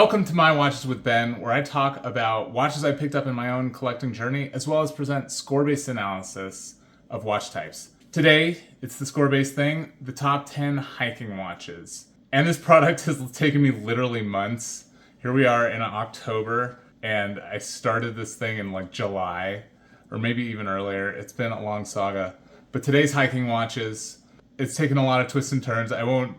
Welcome to My Watches with Ben, where I talk about watches I picked up in my own collecting journey, as well as present score-based analysis of watch types. Today, it's the score-based thing, the top 10 hiking watches. And this product has taken me literally months. Here we are in October, and I started this thing in like July, or maybe even earlier. It's been a long saga. But today's hiking watches, it's taken a lot of twists and turns. I won't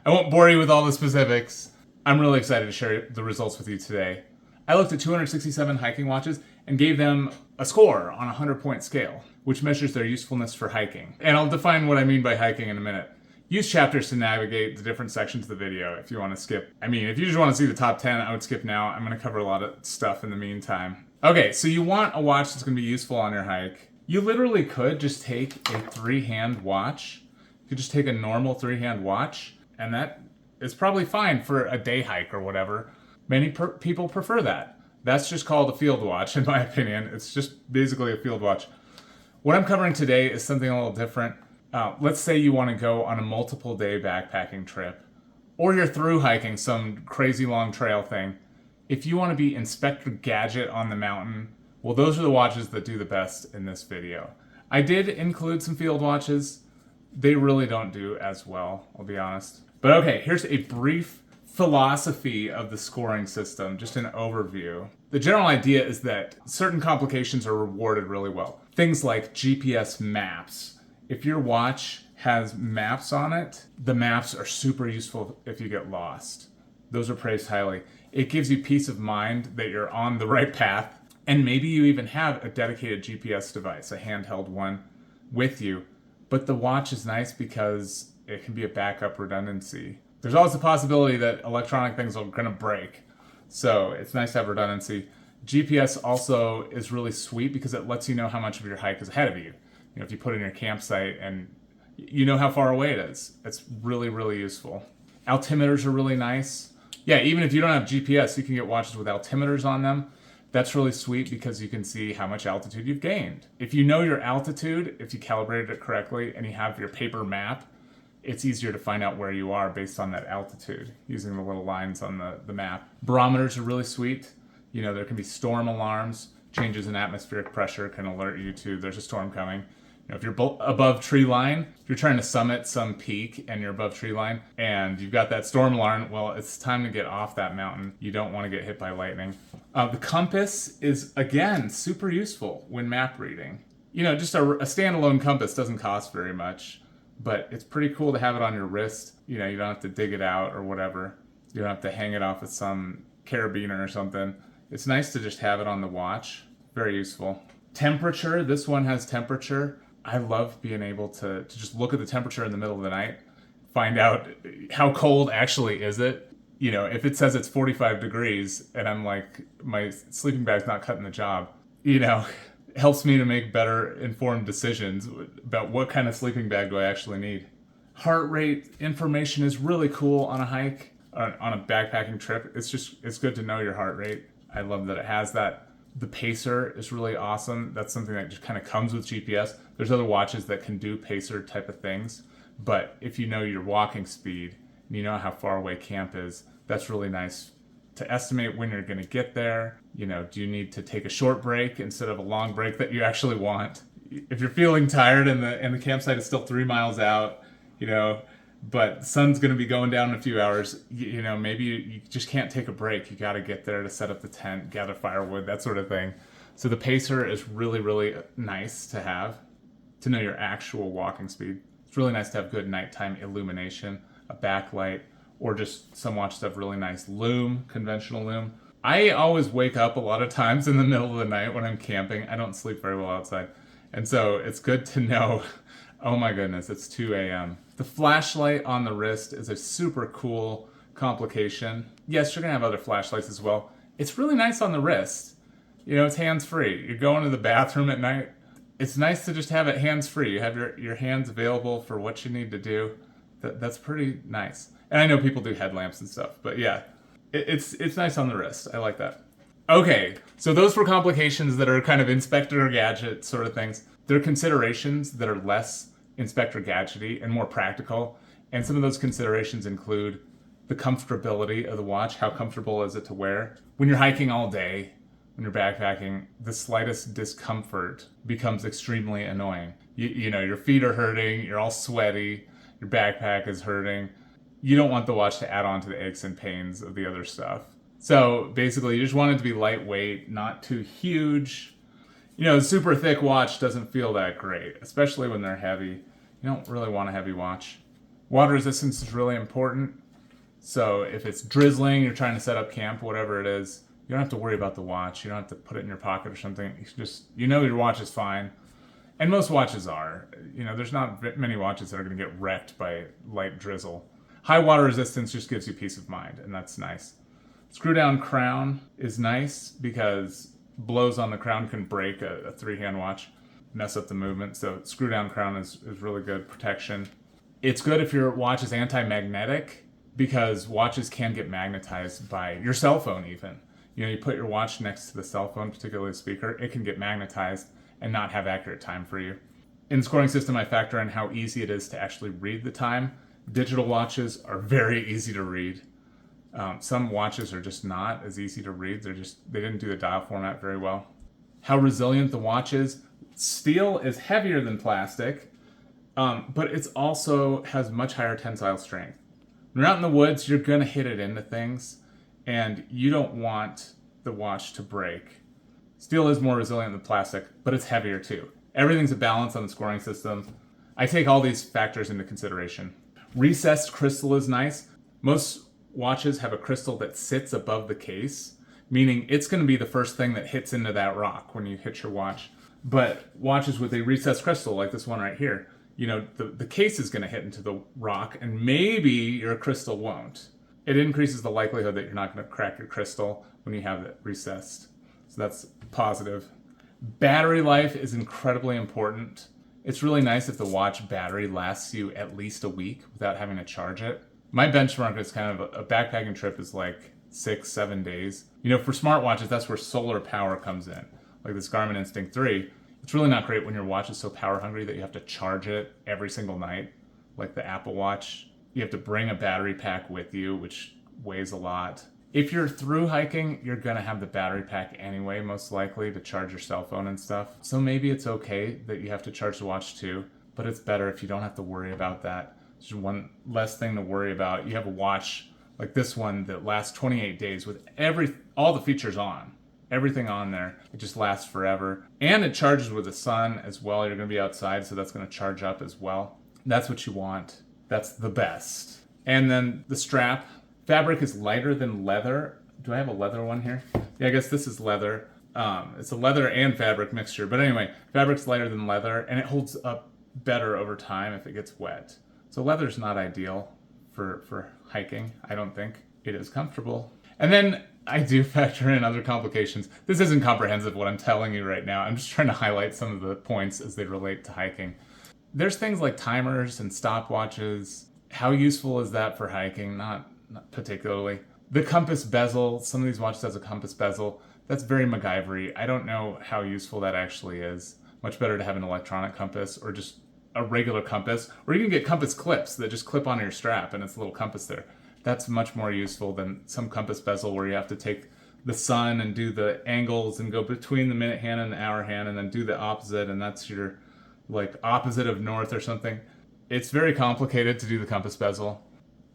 bore you with all the specifics. I'm really excited to share the results with you today. I looked at 267 hiking watches and gave them a score on a 100-point scale, which measures their usefulness for hiking. And I'll define what I mean by hiking in a minute. Use chapters to navigate the different sections of the video if you want to skip. If you just want to see the top 10, I would skip now. I'm going to cover a lot of stuff in the meantime. Okay, so you want a watch that's going to be useful on your hike. You literally could just take a 3-hand watch. You could just take a normal 3-hand watch, and that is probably fine for a day hike or whatever. Many people prefer that. That's just called a field watch, in my opinion. It's just basically a field watch. What I'm covering today is something a little different. Let's say you want to go on a multiple day backpacking trip, or you're through hiking some crazy long trail thing. If you want to be Inspector Gadget on the mountain, well, those are the watches that do the best in this video. I did include some field watches. They really don't do as well, I'll be honest. But okay, here's a brief philosophy of the scoring system, just an overview. The general idea is that certain complications are rewarded really well. Things like GPS maps. If your watch has maps on it, the maps are super useful if you get lost. Those are praised highly. It gives you peace of mind that you're on the right path, and maybe you even have a dedicated GPS device, a handheld one, with you. But the watch is nice because it can be a backup redundancy. There's always the possibility that electronic things are going to break, so it's nice to have redundancy. GPS also is really sweet because it lets you know how much of your hike is ahead of you. You know, if you put in your campsite and you know how far away it is. It's really, really useful. Altimeters are really nice. Yeah, even if you don't have GPS, you can get watches with altimeters on them. That's really sweet because you can see how much altitude you've gained. If you know your altitude, if you calibrated it correctly and you have your paper map, it's easier to find out where you are based on that altitude using the little lines on the map. Barometers are really sweet. You know, there can be storm alarms. Changes in atmospheric pressure can alert you to there's a storm coming. You know, if you're above tree line, if you're trying to summit some peak and you're above tree line and you've got that storm alarm, well, it's time to get off that mountain. You don't want to get hit by lightning. The compass is, again, super useful when map reading. You know, just a standalone compass doesn't cost very much, but it's pretty cool to have it on your wrist. You know, you don't have to dig it out or whatever. You don't have to hang it off with some carabiner or something. It's nice to just have it on the watch. Very useful. Temperature, this one has temperature. I love being able to just look at the temperature in the middle of the night, find out how cold actually is it. You know, if it says it's 45 degrees and I'm like, my sleeping bag's not cutting the job, you know, it helps me to make better informed decisions about what kind of sleeping bag do I actually need. Heart rate information is really cool on a hike, on a backpacking trip. It's good to know your heart rate. I love that it has that. The pacer is really awesome. That's something that just kind of comes with GPS. There's other watches that can do pacer type of things, but if you know your walking speed and you know how far away camp is, that's really nice to estimate when you're going to get there. You know, do you need to take a short break instead of a long break that you actually want? If you're feeling tired and the campsite is still 3 miles out, you know, but the sun's going to be going down in a few hours, you know, maybe you just can't take a break. You got to get there to set up the tent, gather firewood, that sort of thing. So the pacer is really, really nice to have, to know your actual walking speed. It's really nice to have good nighttime illumination, a backlight, or just some watches have really nice lume, conventional lume. I always wake up a lot of times in the middle of the night when I'm camping. I don't sleep very well outside. And so it's good to know, oh my goodness, it's 2 a.m. The flashlight on the wrist is a super cool complication. Yes, you're going to have other flashlights as well. It's really nice on the wrist. You know, it's hands-free. You're going to the bathroom at night. It's nice to just have it hands-free. You have your hands available for what you need to do. That's pretty nice. And I know people do headlamps and stuff, but yeah, it's nice on the wrist. I like that. Okay, so those were complications that are kind of Inspector Gadget sort of things. There are considerations that are less Inspector Gadget-y and more practical, and some of those considerations include the comfortability of the watch. How comfortable is it to wear? When you're hiking all day, when you're backpacking, the slightest discomfort becomes extremely annoying. You know, your feet are hurting, you're all sweaty, your backpack is hurting. You don't want the watch to add on to the aches and pains of the other stuff. So basically, you just want it to be lightweight, not too huge. You know, a super thick watch doesn't feel that great, especially when they're heavy. You don't really want a heavy watch. Water resistance is really important. So if it's drizzling, you're trying to set up camp, whatever it is, you don't have to worry about the watch. You don't have to put it in your pocket or something. You just, you know, your watch is fine. And most watches are. You know, there's not many watches that are going to get wrecked by light drizzle. High water resistance just gives you peace of mind, and that's nice. Screw down crown is nice because blows on the crown can break a three-hand watch, mess up the movement. So screw down crown is really good protection. It's good if your watch is anti-magnetic because watches can get magnetized by your cell phone even. You know, you put your watch next to the cell phone, particularly the speaker, it can get magnetized and not have accurate time for you. In the scoring system, I factor in how easy it is to actually read the time. Digital watches are very easy to read. Some watches are just not as easy to read. They didn't do the dial format very well. How resilient the watch is. Steel is heavier than plastic, but it also has much higher tensile strength. When you're out in the woods, you're going to hit it into things, and you don't want the watch to break. Steel is more resilient than plastic, but it's heavier too. Everything's a balance on the scoring system. I take all these factors into consideration. Recessed crystal is nice. Most watches have a crystal that sits above the case, meaning it's going to be the first thing that hits into that rock when you hit your watch. But watches with a recessed crystal, like this one right here, you know, the case is going to hit into the rock, and maybe your crystal won't. It increases the likelihood that you're not going to crack your crystal when you have it recessed. So that's positive. Battery life is incredibly important. It's really nice if the watch battery lasts you at least a week without having to charge it. My benchmark is kind of a backpacking trip is like 6-7 days. You know, for smartwatches, that's where solar power comes in. Like this Garmin Instinct 3, it's really not great when your watch is so power hungry that you have to charge it every single night. Like the Apple Watch, you have to bring a battery pack with you, which weighs a lot. If you're through hiking, you're gonna have the battery pack anyway, most likely, to charge your cell phone and stuff. So maybe it's okay that you have to charge the watch too, but it's better if you don't have to worry about that. It's just one less thing to worry about. You have a watch like this one that lasts 28 days with all the features on. Everything on there. It just lasts forever. And it charges with the sun as well. You're gonna be outside, so that's gonna charge up as well. That's what you want. That's the best. And then the strap. Fabric is lighter than leather. Do I have a leather one here? Yeah, I guess this is leather. It's a leather and fabric mixture. But anyway, fabric's lighter than leather, and it holds up better over time if it gets wet. So leather's not ideal for hiking, I don't think. It is comfortable. And then I do factor in other complications. This isn't comprehensive what I'm telling you right now. I'm just trying to highlight some of the points as they relate to hiking. There's things like timers and stopwatches. How useful is that for hiking? Not particularly. The compass bezel, some of these watches has a compass bezel. That's very MacGyver-y. I don't know how useful that actually is. Much better to have an electronic compass or just a regular compass, or you can get compass clips that just clip onto your strap and it's a little compass there. That's much more useful than some compass bezel where you have to take the sun and do the angles and go between the minute hand and the hour hand and then do the opposite, and that's your like opposite of north or something. It's very complicated to do the compass bezel.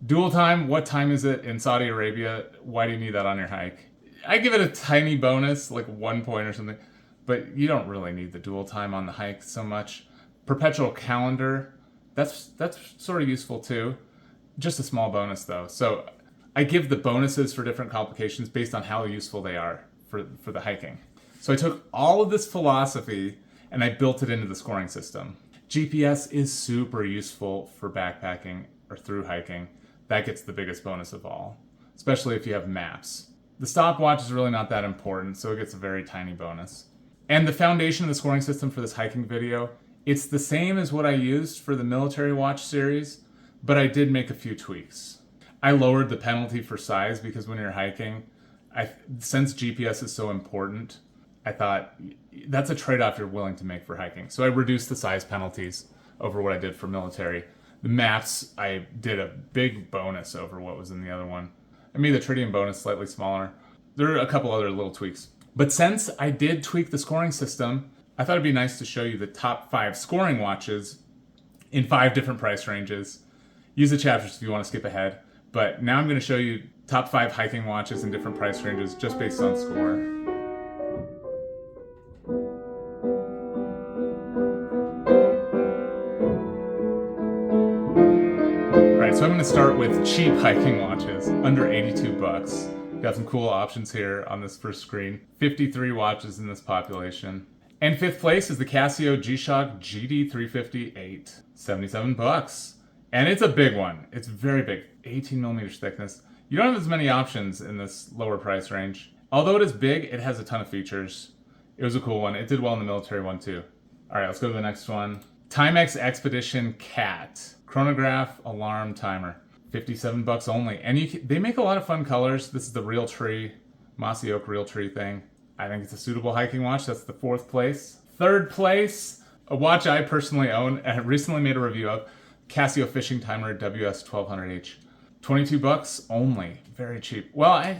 Dual time, what time is it in Saudi Arabia? Why do you need that on your hike? I give it a tiny bonus, like 1 point or something, but you don't really need the dual time on the hike so much. Perpetual calendar, that's sort of useful too. Just a small bonus though. So I give the bonuses for different complications based on how useful they are for the hiking. So I took all of this philosophy and I built it into the scoring system. GPS is super useful for backpacking or through hiking. That gets the biggest bonus of all, especially if you have maps. The stopwatch is really not that important, so it gets a very tiny bonus. And the foundation of the scoring system for this hiking video, it's the same as what I used for the military watch series, but I did make a few tweaks. I lowered the penalty for size because when you're hiking, since GPS is so important, I thought that's a trade-off you're willing to make for hiking. So I reduced the size penalties over what I did for military. The maps, I did a big bonus over what was in the other one. I made the tritium bonus slightly smaller. There are a couple other little tweaks. But since I did tweak the scoring system, I thought it'd be nice to show you the top 5 scoring watches in 5 different price ranges. Use the chapters if you want to skip ahead. But now I'm going to show you top 5 hiking watches in different price ranges just based on score. Alright, so I'm going to start with cheap hiking watches, under 82 bucks. Got some cool options here on this first screen. 53 watches in this population. And 5th place is the Casio G-Shock GD350-8. 77 bucks. And it's a big one. It's very big. 18 millimeters thickness. You don't have as many options in this lower price range. Although it is big, it has a ton of features. It was a cool one. It did well in the military one too. Alright, let's go to the next one. Timex Expedition Cat. Chronograph, alarm, timer. 57 bucks only. And they make a lot of fun colors. This is the real tree, mossy oak real tree thing. I think it's a suitable hiking watch. That's the 4th place. 3rd place, a watch I personally own and recently made a review of. Casio Fishing Timer WS1200H. 22 bucks only. Very cheap. Well,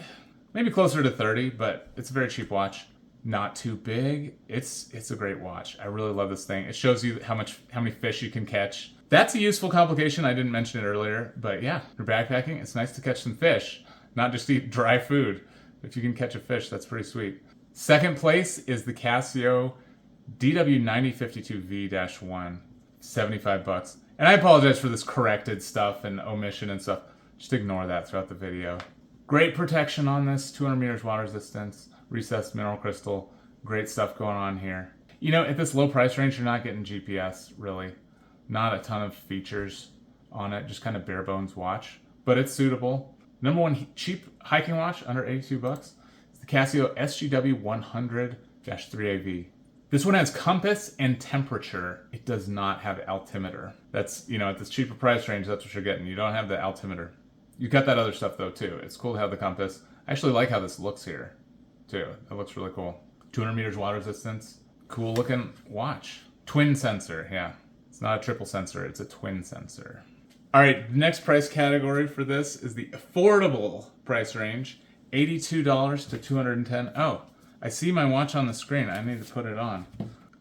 maybe closer to 30, but it's a very cheap watch. Not too big. It's a great watch. I really love this thing. It shows you how many fish you can catch. That's a useful complication. I didn't mention it earlier, but yeah, if you're backpacking, it's nice to catch some fish, not just eat dry food. If you can catch a fish, that's pretty sweet. 2nd place is the Casio DW9052V-1. 75 bucks. And I apologize for this corrected stuff and omission and stuff. Just ignore that throughout the video. Great protection on this, 200 meters water resistance, recessed mineral crystal, great stuff going on here. You know, at this low price range, you're not getting GPS, really. Not a ton of features on it, just kind of bare bones watch, but it's suitable. Number 1 cheap hiking watch under 82 bucks is the Casio SGW 100-3AV. This one has compass and temperature. It does not have altimeter. That's, at this cheaper price range, that's what you're getting. You don't have the altimeter. You got that other stuff though too. It's cool to have the compass. I actually like how this looks here too. It looks really cool. 200 meters water resistance. Cool looking watch. Twin sensor, yeah. It's not a triple sensor, it's a twin sensor. All right, next price category for this is the affordable price range, $82 to $210. Oh, I see my watch on the screen. I need to put it on.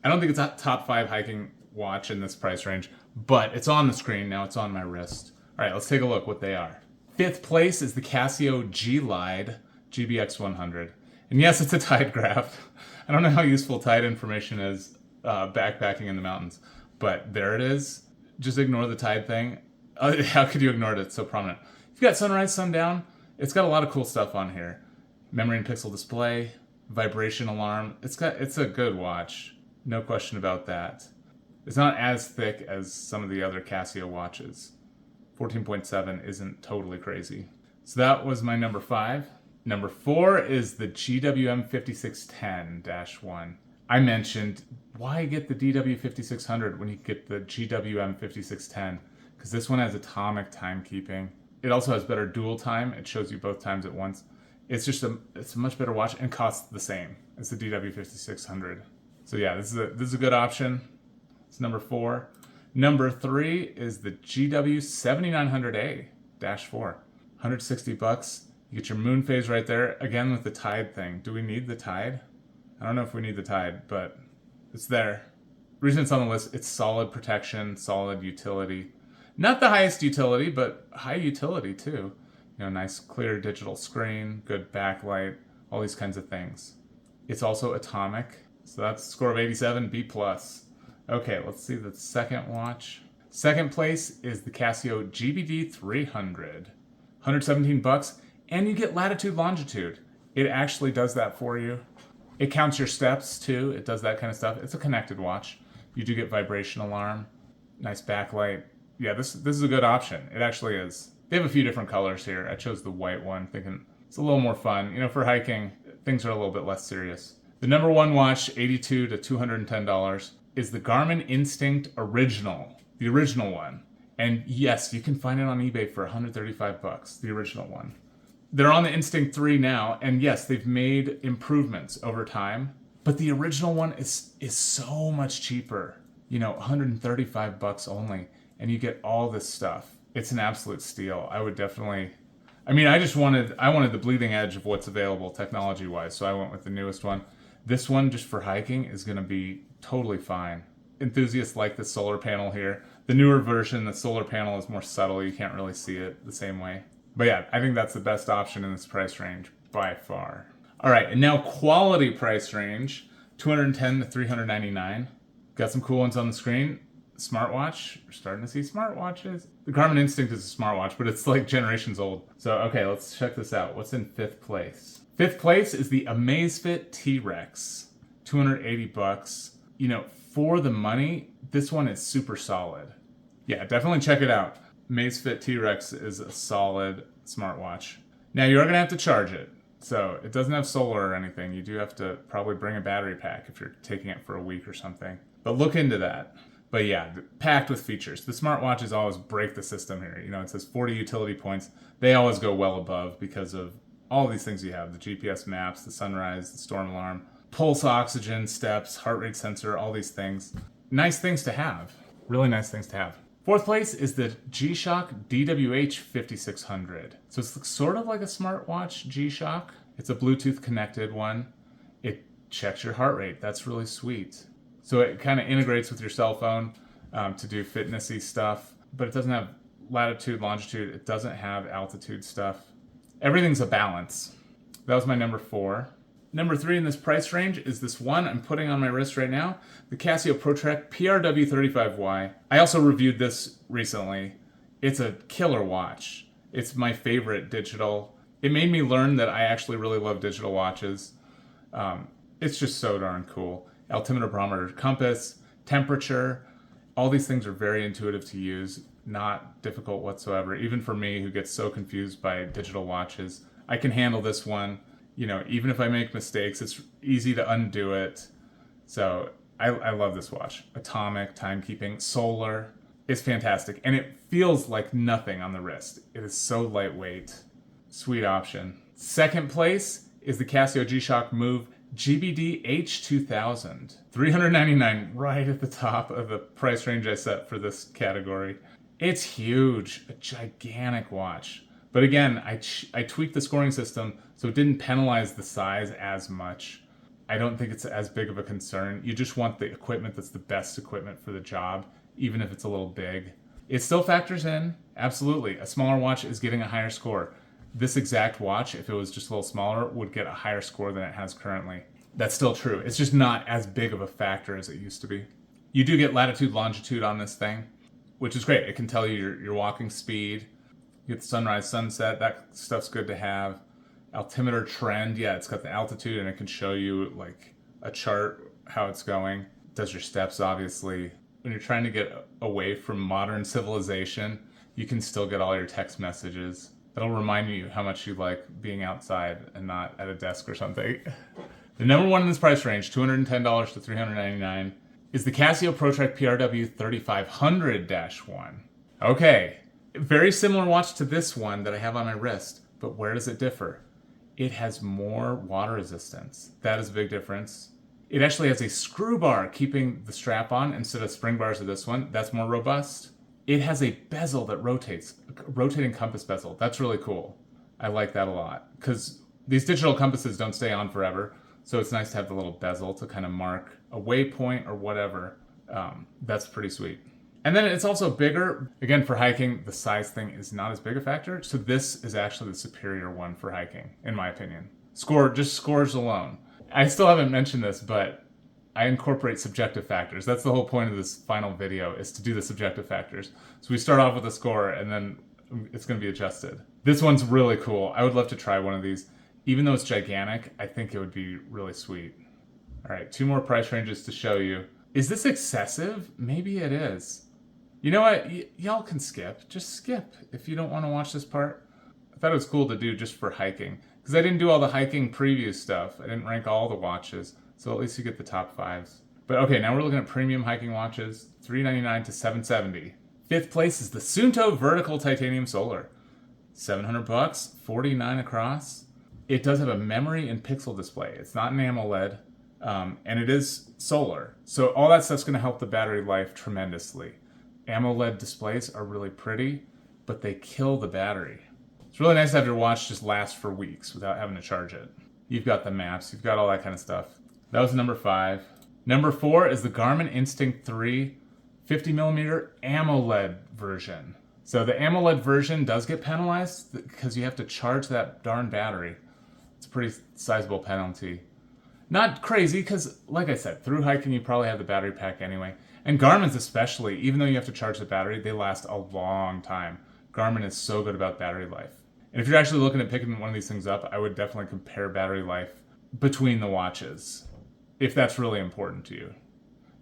I don't think it's a top 5 hiking watch in this price range, but it's on the screen now. It's on my wrist. All right, let's take a look what they are. 5th place is the Casio G-Lide GBX100. And yes, it's a tide graph. I don't know how useful tide information is backpacking in the mountains, but there it is. Just ignore the tide thing. How could you ignore it? It's so prominent. You've got sunrise, sundown. It's got a lot of cool stuff on here. Memory and pixel display, vibration alarm. It's a good watch. No question about that. It's not as thick as some of the other Casio watches. 14.7 isn't totally crazy. So that was my number 5. Number 4 is the GWM 5610-1. I mentioned, why get the DW 5600 when you get the GWM 5610? Because this one has atomic timekeeping. It also has better dual time. It shows you both times at once. It's a much better watch and costs the same as the DW 5600. So yeah, this is a good option. It's number 4. Number 3 is the GW 7900A-4. 160 bucks. You get your moon phase right there. Again with the tide thing. Do we need the tide? I don't know if we need the tide, but it's there. The reason it's on the list, it's solid protection, solid utility. Not the highest utility, but high utility too. Nice clear digital screen, good backlight, all these kinds of things. It's also atomic, so that's a score of 87, B+. Okay, let's see the second watch. 2nd place is the Casio GBD 300. 117 bucks, and you get latitude, longitude. It actually does that for you. It counts your steps too. It does that kind of stuff. It's a connected watch. You do get vibration alarm, nice backlight. Yeah, this is a good option. It actually is. They have a few different colors here. I chose the white one, thinking it's a little more fun. For hiking, things are a little bit less serious. The number 1 watch, $82 to $210, is the Garmin Instinct Original, the original one. And yes, you can find it on eBay for 135 bucks, the original one. They're on the Instinct 3 now, and yes, they've made improvements over time, but the original one is so much cheaper. 135 bucks only. and you get all this stuff. It's an absolute steal. I would definitely, I wanted the bleeding edge of what's available technology-wise, so I went with the newest one. This one, just for hiking, is going to be totally fine. Enthusiasts like the solar panel here. The newer version, the solar panel is more subtle. You can't really see it the same way. But yeah, I think that's the best option in this price range by far. All right, and now quality price range, $210 to $399. Got some cool ones on the screen. Smartwatch. We're starting to see smartwatches. The Garmin Instinct is a smartwatch, but it's like generations old. So, okay, let's check this out. What's in 5th place? 5th place is the Amazfit T-Rex. $280. You know, for the money, this one is super solid. Yeah, definitely check it out. Amazfit T-Rex is a solid smartwatch. Now, you are going to have to charge it. So, it doesn't have solar or anything. You do have to probably bring a battery pack if you're taking it for a week or something. But look into that. But yeah, packed with features. The smartwatches always break the system here. You know, it says 40 utility points. They always go well above because of all these things you have. The GPS maps, the sunrise, the storm alarm, pulse oxygen, steps, heart rate sensor, all these things. Nice things to have. Really nice things to have. 4th place is the G-Shock DWH 5600. So it's sort of like a smartwatch G-Shock. It's a Bluetooth connected one. It checks your heart rate. That's really sweet. So it kind of integrates with your cell phone to do fitnessy stuff, but it doesn't have latitude, longitude. It doesn't have altitude stuff. Everything's a balance. That was my number 4. Number 3 in this price range is this one I'm putting on my wrist right now, the Casio ProTrack PRW35Y. I also reviewed this recently. It's a killer watch. It's my favorite digital. It made me learn that I actually really love digital watches. It's just so darn cool. Altimeter, barometer, compass, temperature, all these things are very intuitive to use, not difficult whatsoever. Even for me, who gets so confused by digital watches, I can handle this one. You know, even if I make mistakes, it's easy to undo it. So I love this watch. Atomic, timekeeping, solar. It's fantastic. And it feels like nothing on the wrist. It is so lightweight. Sweet option. 2nd place is the Casio G-Shock Move GBD H2000. $399, right at the top of the price range I set for this category. It's huge, a gigantic watch. But again, I tweaked the scoring system so it didn't penalize the size as much. I don't think it's as big of a concern. You just want the equipment that's the best equipment for the job, even if it's a little big. It still factors in, absolutely. A smaller watch is getting a higher score. This exact watch, if it was just a little smaller, would get a higher score than it has currently. That's still true. It's just not as big of a factor as it used to be. You do get latitude, longitude on this thing, which is great. It can tell you your walking speed. You get the sunrise, sunset. That stuff's good to have. Altimeter trend. Yeah, it's got the altitude and it can show you like a chart, how it's going. It does your steps, obviously. When you're trying to get away from modern civilization, you can still get all your text messages. That'll remind you how much you like being outside and not at a desk or something. The number 1 in this price range, $210 to $399, is the Casio ProTrack PRW 3500-1. Okay, very similar watch to this one that I have on my wrist, but where does it differ? It has more water resistance. That is a big difference. It actually has a screw bar keeping the strap on instead of spring bars of this one. That's more robust. It has a bezel that rotates, a rotating compass bezel. That's really cool. I like that a lot because these digital compasses don't stay on forever. So it's nice to have the little bezel to kind of mark a waypoint or whatever. That's pretty sweet. And then it's also bigger. Again, for hiking, the size thing is not as big a factor. So this is actually the superior one for hiking, in my opinion. Just scores alone. I still haven't mentioned this, but I incorporate subjective factors. That's the whole point of this final video, is to do the subjective factors. So we start off with a score and then it's going to be adjusted. This one's really cool. I would love to try one of these. Even though it's gigantic, I think it would be really sweet. All right, 2 more price ranges to show you. Is this excessive? Maybe it is. You know what? Y'all can skip. Just skip if you don't want to watch this part. I thought it was cool to do just for hiking, because I didn't do all the hiking preview stuff. I didn't rank all the watches, so at least you get the top 5s. But okay, now we're looking at premium hiking watches, $399 to $770. 5th place is the Suunto Vertical Titanium Solar. $700, $49 across. It does have a memory and pixel display. It's not an AMOLED, and it is solar. So all that stuff's going to help the battery life tremendously. AMOLED displays are really pretty, but they kill the battery. It's really nice to have your watch just last for weeks without having to charge it. You've got the maps, you've got all that kind of stuff. That was number 5. Number 4 is the Garmin Instinct 3 50mm AMOLED version. So the AMOLED version does get penalized because you have to charge that darn battery. It's a pretty sizable penalty. Not crazy because, like I said, through hiking you probably have the battery pack anyway. And Garmin's especially, even though you have to charge the battery, they last a long time. Garmin is so good about battery life. And if you're actually looking at picking one of these things up, I would definitely compare battery life between the watches, if that's really important to you.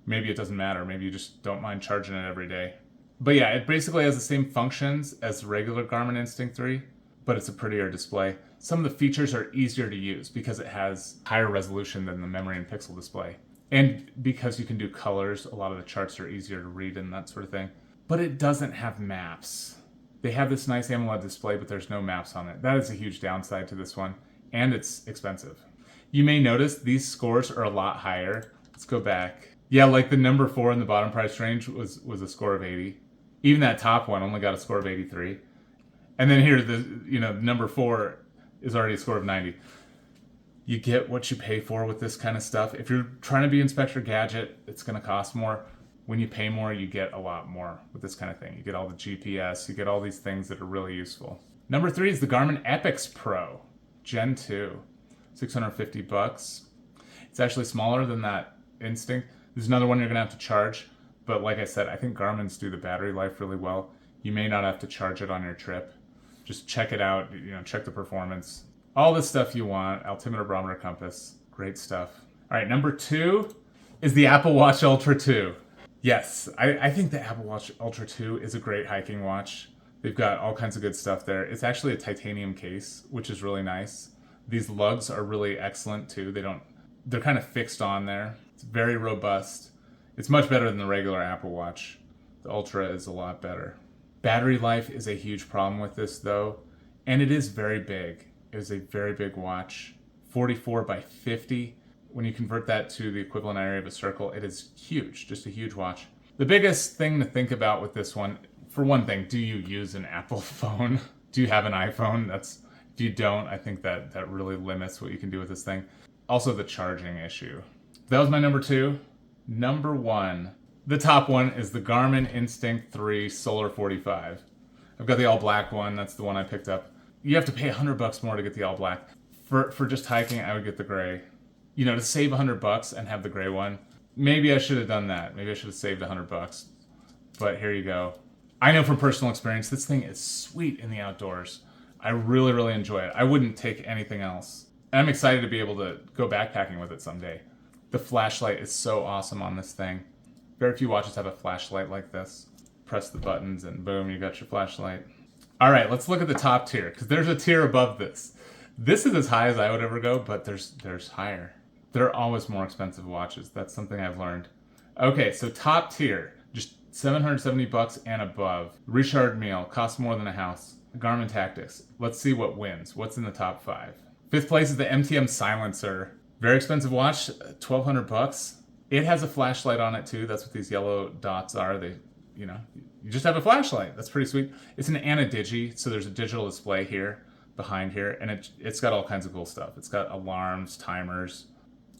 Maybe it doesn't matter. Maybe you just don't mind charging it every day. But yeah, it basically has the same functions as the regular Garmin Instinct 3, but it's a prettier display. Some of the features are easier to use because it has higher resolution than the memory and pixel display. And because you can do colors, a lot of the charts are easier to read and that sort of thing. But it doesn't have maps. They have this nice AMOLED display, but there's no maps on it. That is a huge downside to this one, and it's expensive. You may notice these scores are a lot higher. Let's go back. Yeah, like the number 4 in the bottom price range was a score of 80. Even that top one only got a score of 83. And then here, number 4 is already a score of 90. You get what you pay for with this kind of stuff. If you're trying to be Inspector Gadget, it's going to cost more. When you pay more, you get a lot more with this kind of thing. You get all the GPS, you get all these things that are really useful. Number 3 is the Garmin Epix Pro Gen 2, $650. It's actually smaller than that Instinct. There's another one you're gonna have to charge, but like I said, I think Garmin's do the battery life really well. You may not have to charge it on your trip. Just check it out, check the performance. All the stuff you want, altimeter, barometer, compass, great stuff. All right, number 2 is the Apple Watch Ultra 2. Yes, I think the Apple Watch Ultra 2 is a great hiking watch. They've got all kinds of good stuff there. It's actually a titanium case, which is really nice. These lugs are really excellent too. They're kind of fixed on there. It's very robust. It's much better than the regular Apple Watch. The Ultra is a lot better. Battery life is a huge problem with this though, and it is very big. It is a very big watch, 44 by 50. When you convert that to the equivalent area of a circle, it is huge, just a huge watch. The biggest thing to think about with this one, for one thing, do you use an Apple phone? Do you have an iPhone? If you don't, I think that really limits what you can do with this thing. Also the charging issue. That was my number 2. Number 1, the top one is the Garmin Instinct 3 Solar 45. I've got the all black one, that's the one I picked up. You have to pay $100 more to get the all black. For just hiking, I would get the gray. To save $100 and have the gray one. Maybe I should have done that. Maybe I should have saved $100. But here you go. I know from personal experience, this thing is sweet in the outdoors. I really, really enjoy it. I wouldn't take anything else. And I'm excited to be able to go backpacking with it someday. The flashlight is so awesome on this thing. Very few watches have a flashlight like this. Press the buttons and boom, you got your flashlight. All right, let's look at the top tier, because there's a tier above this. This is as high as I would ever go, but there's higher. There are always more expensive watches. That's something I've learned. Okay, so top tier, just $770 and above. Richard Mille, costs more than a house. Garmin Tactics. Let's see what wins. What's in the top 5? 5th place is the MTM Silencer. Very expensive watch, $1,200. It has a flashlight on it too. That's what these yellow dots are. You just have a flashlight. That's pretty sweet. It's an Anadigi, so there's a digital display here, behind here, and it's got all kinds of cool stuff. It's got alarms, timers.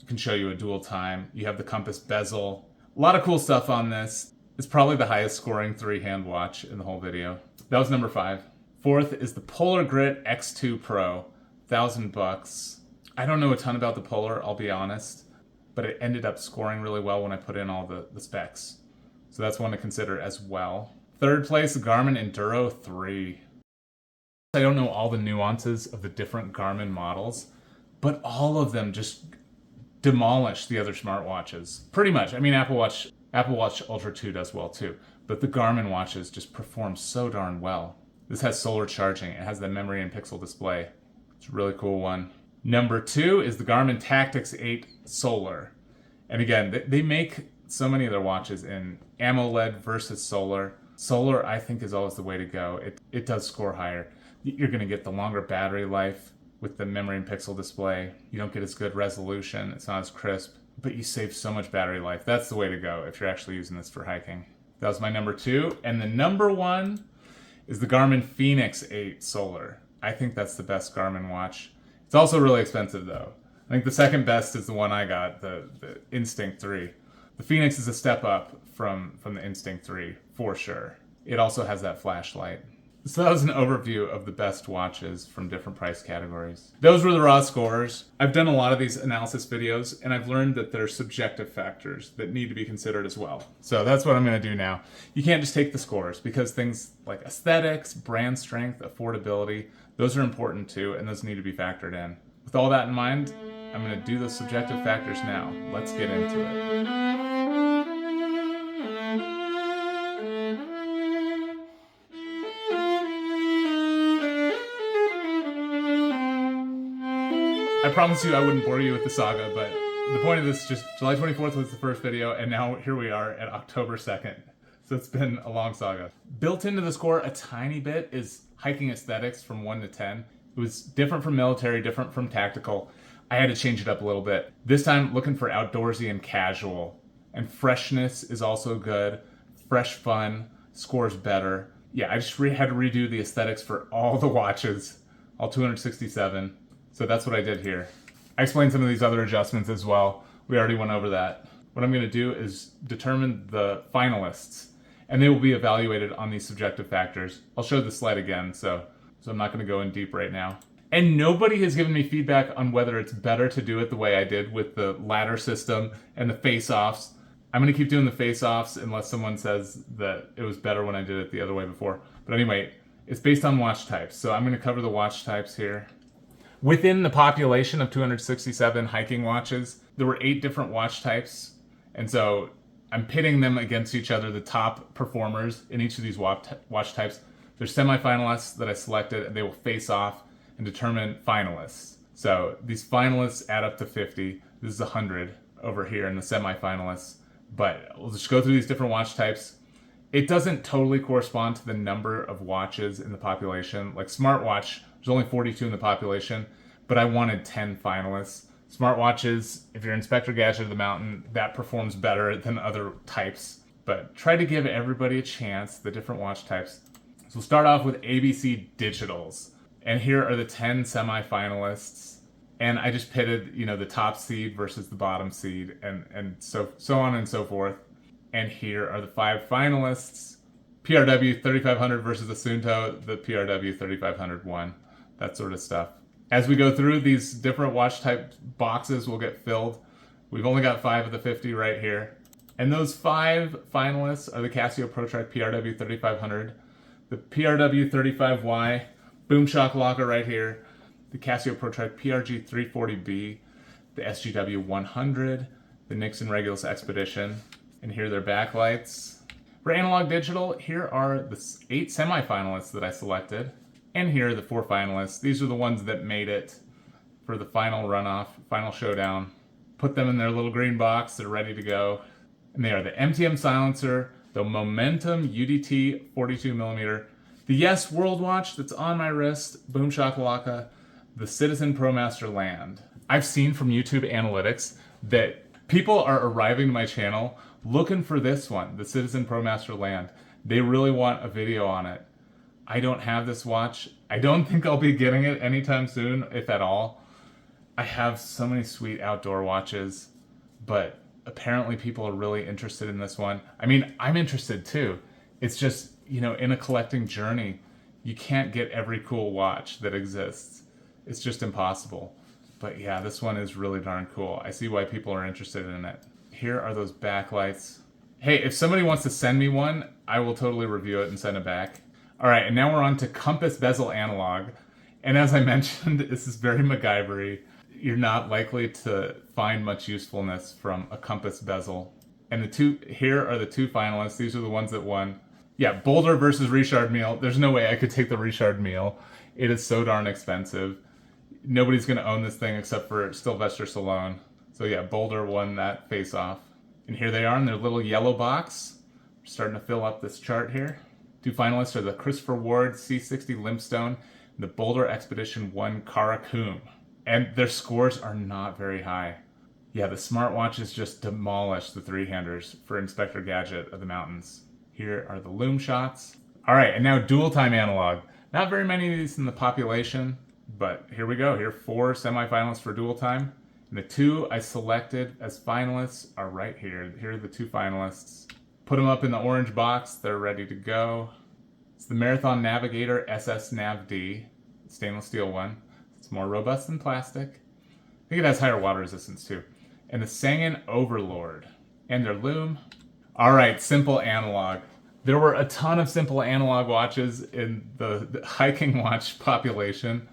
Can show you a dual time. You have the compass bezel. A lot of cool stuff on this. It's probably the highest scoring 3-hand watch in the whole video. That was number 5. 4th is the Polar Grit X2 Pro, $1,000. I don't know a ton about the Polar, I'll be honest, but it ended up scoring really well when I put in all the specs. So that's one to consider as well. 3rd place, Garmin Enduro 3. I don't know all the nuances of the different Garmin models, but all of them just demolish the other smartwatches. Pretty much. I mean, Apple Watch Ultra 2 does well too, but the Garmin watches just perform so darn well. This has solar charging. It has the memory and pixel display. It's a really cool one. Number 2 is the Garmin Tactics 8 Solar. And again, they make so many of their watches in AMOLED versus solar. Solar, I think, is always the way to go. It does score higher. You're going to get the longer battery life with the memory and pixel display. You don't get as good resolution. It's not as crisp, but you save so much battery life. That's the way to go if you're actually using this for hiking. That was my number 2. And the number 1 is the Garmin Fenix 8 Solar. I think that's the best Garmin watch. It's also really expensive though. I think the second best is the one I got, the Instinct 3. The Fenix is a step up from the Instinct 3, for sure. It also has that flashlight. So that was an overview of the best watches from different price categories. Those were the raw scores. I've done a lot of these analysis videos, and I've learned that there are subjective factors that need to be considered as well. So that's what I'm going to do now. You can't just take the scores, because things like aesthetics, brand strength, affordability, those are important too, and those need to be factored in. With all that in mind, I'm going to do those subjective factors now. Let's get into it. I promised you I wouldn't bore you with the saga, but the point of this is just July 24th was the first video, and now here we are at October 2nd. So it's been a long saga. Built into the score a tiny bit is hiking aesthetics from 1 to 10. It was different from military, different from tactical. I had to change it up a little bit. This time, looking for outdoorsy and casual. And freshness is also good. Fresh fun, scores better. Yeah, I just had to redo the aesthetics for all the watches, all 267. So that's what I did here. I explained some of these other adjustments as well. We already went over that. What I'm going to do is determine the finalists, and they will be evaluated on these subjective factors. I'll show the slide again, so I'm not going to go in deep right now. And nobody has given me feedback on whether it's better to do it the way I did with the ladder system and the face-offs. I'm going to keep doing the face-offs unless someone says that it was better when I did it the other way before. But anyway, it's based on watch types. So I'm going to cover the watch types here. Within the population of 267 hiking watches, there were 8 different watch types. And so I'm pitting them against each other, the top performers in each of these watch types. There's semi-finalists that I selected, and they will face off and determine finalists. So these finalists add up to 50. This is 100 over here in the semi-finalists. But we'll just go through these different watch types. It doesn't totally correspond to the number of watches in the population. Like smartwatch, there's only 42 in the population, but I wanted 10 finalists. Smartwatches, if you're Inspector Gadget of the Mountain, that performs better than other types. But try to give everybody a chance, the different watch types. So we'll start off with ABC Digitals. And here are the 10 semi-finalists. And I just pitted, the top seed versus the bottom seed, and so on and so forth. And here are the 5 finalists. PRW 3500 versus Asunto, the PRW 3500 won. That sort of stuff. As we go through, these different watch type boxes will get filled. We've only got 5 of the 50 right here. And those 5 finalists are the Casio ProTrack PRW 3500, the PRW 35Y, Boom Shock Locker right here, the Casio ProTrack PRG 340B, the SGW 100, the Nixon Regulus Expedition, and here are their backlights. For analog digital, here are the 8 semi-finalists that I selected, and here are the 4 finalists. These are the ones that made it for the final runoff, final showdown. Put them in their little green box, they're ready to go. And they are the MTM Silencer, the Momentum UDT 42mm, the Yes World Watch that's on my wrist, Boom Shakalaka, the Citizen ProMaster Land. I've seen from YouTube analytics that people are arriving to my channel looking for this one, the Citizen ProMaster Land. They really want a video on it. I don't have this watch. I don't think I'll be getting it anytime soon, if at all. I have so many sweet outdoor watches, but apparently people are really interested in this one. I mean, I'm interested too. It's just, in a collecting journey, you can't get every cool watch that exists. It's just impossible. But yeah, this one is really darn cool. I see why people are interested in it. Here are those backlights. Hey, if somebody wants to send me one, I will totally review it and send it back. All right, and now we're on to Compass Bezel Analog. And as I mentioned, this is very MacGyver-y. You're not likely to find much usefulness from a Compass bezel. And here are the 2 finalists. These are the ones that won. Yeah, Boulder versus Richard Mille. There's no way I could take the Richard Mille. It is so darn expensive. Nobody's going to own this thing except for Sylvester Stallone. So yeah, Boulder won that face-off. And here they are in their little yellow box. We're starting to fill up this chart here. 2 finalists are the Christopher Ward C60 Limpstone and the Boulder Expedition 1 Karakum. And their scores are not very high. Yeah, the smartwatches just demolished the 3-handers for Inspector Gadget of the Mountains. Here are the lume shots. All right, and now dual time analog. Not very many of these in the population, but here we go. Here are 4 semifinalists for dual time. And the 2 I selected as finalists are right here. Here are the 2 finalists. Put them up in the orange box. They're ready to go. It's the Marathon Navigator SS Nav D, stainless steel one. It's more robust than plastic. I think it has higher water resistance too. And the Sangen Overlord and their lume. All right, simple analog. There were a ton of simple analog watches in the hiking watch population.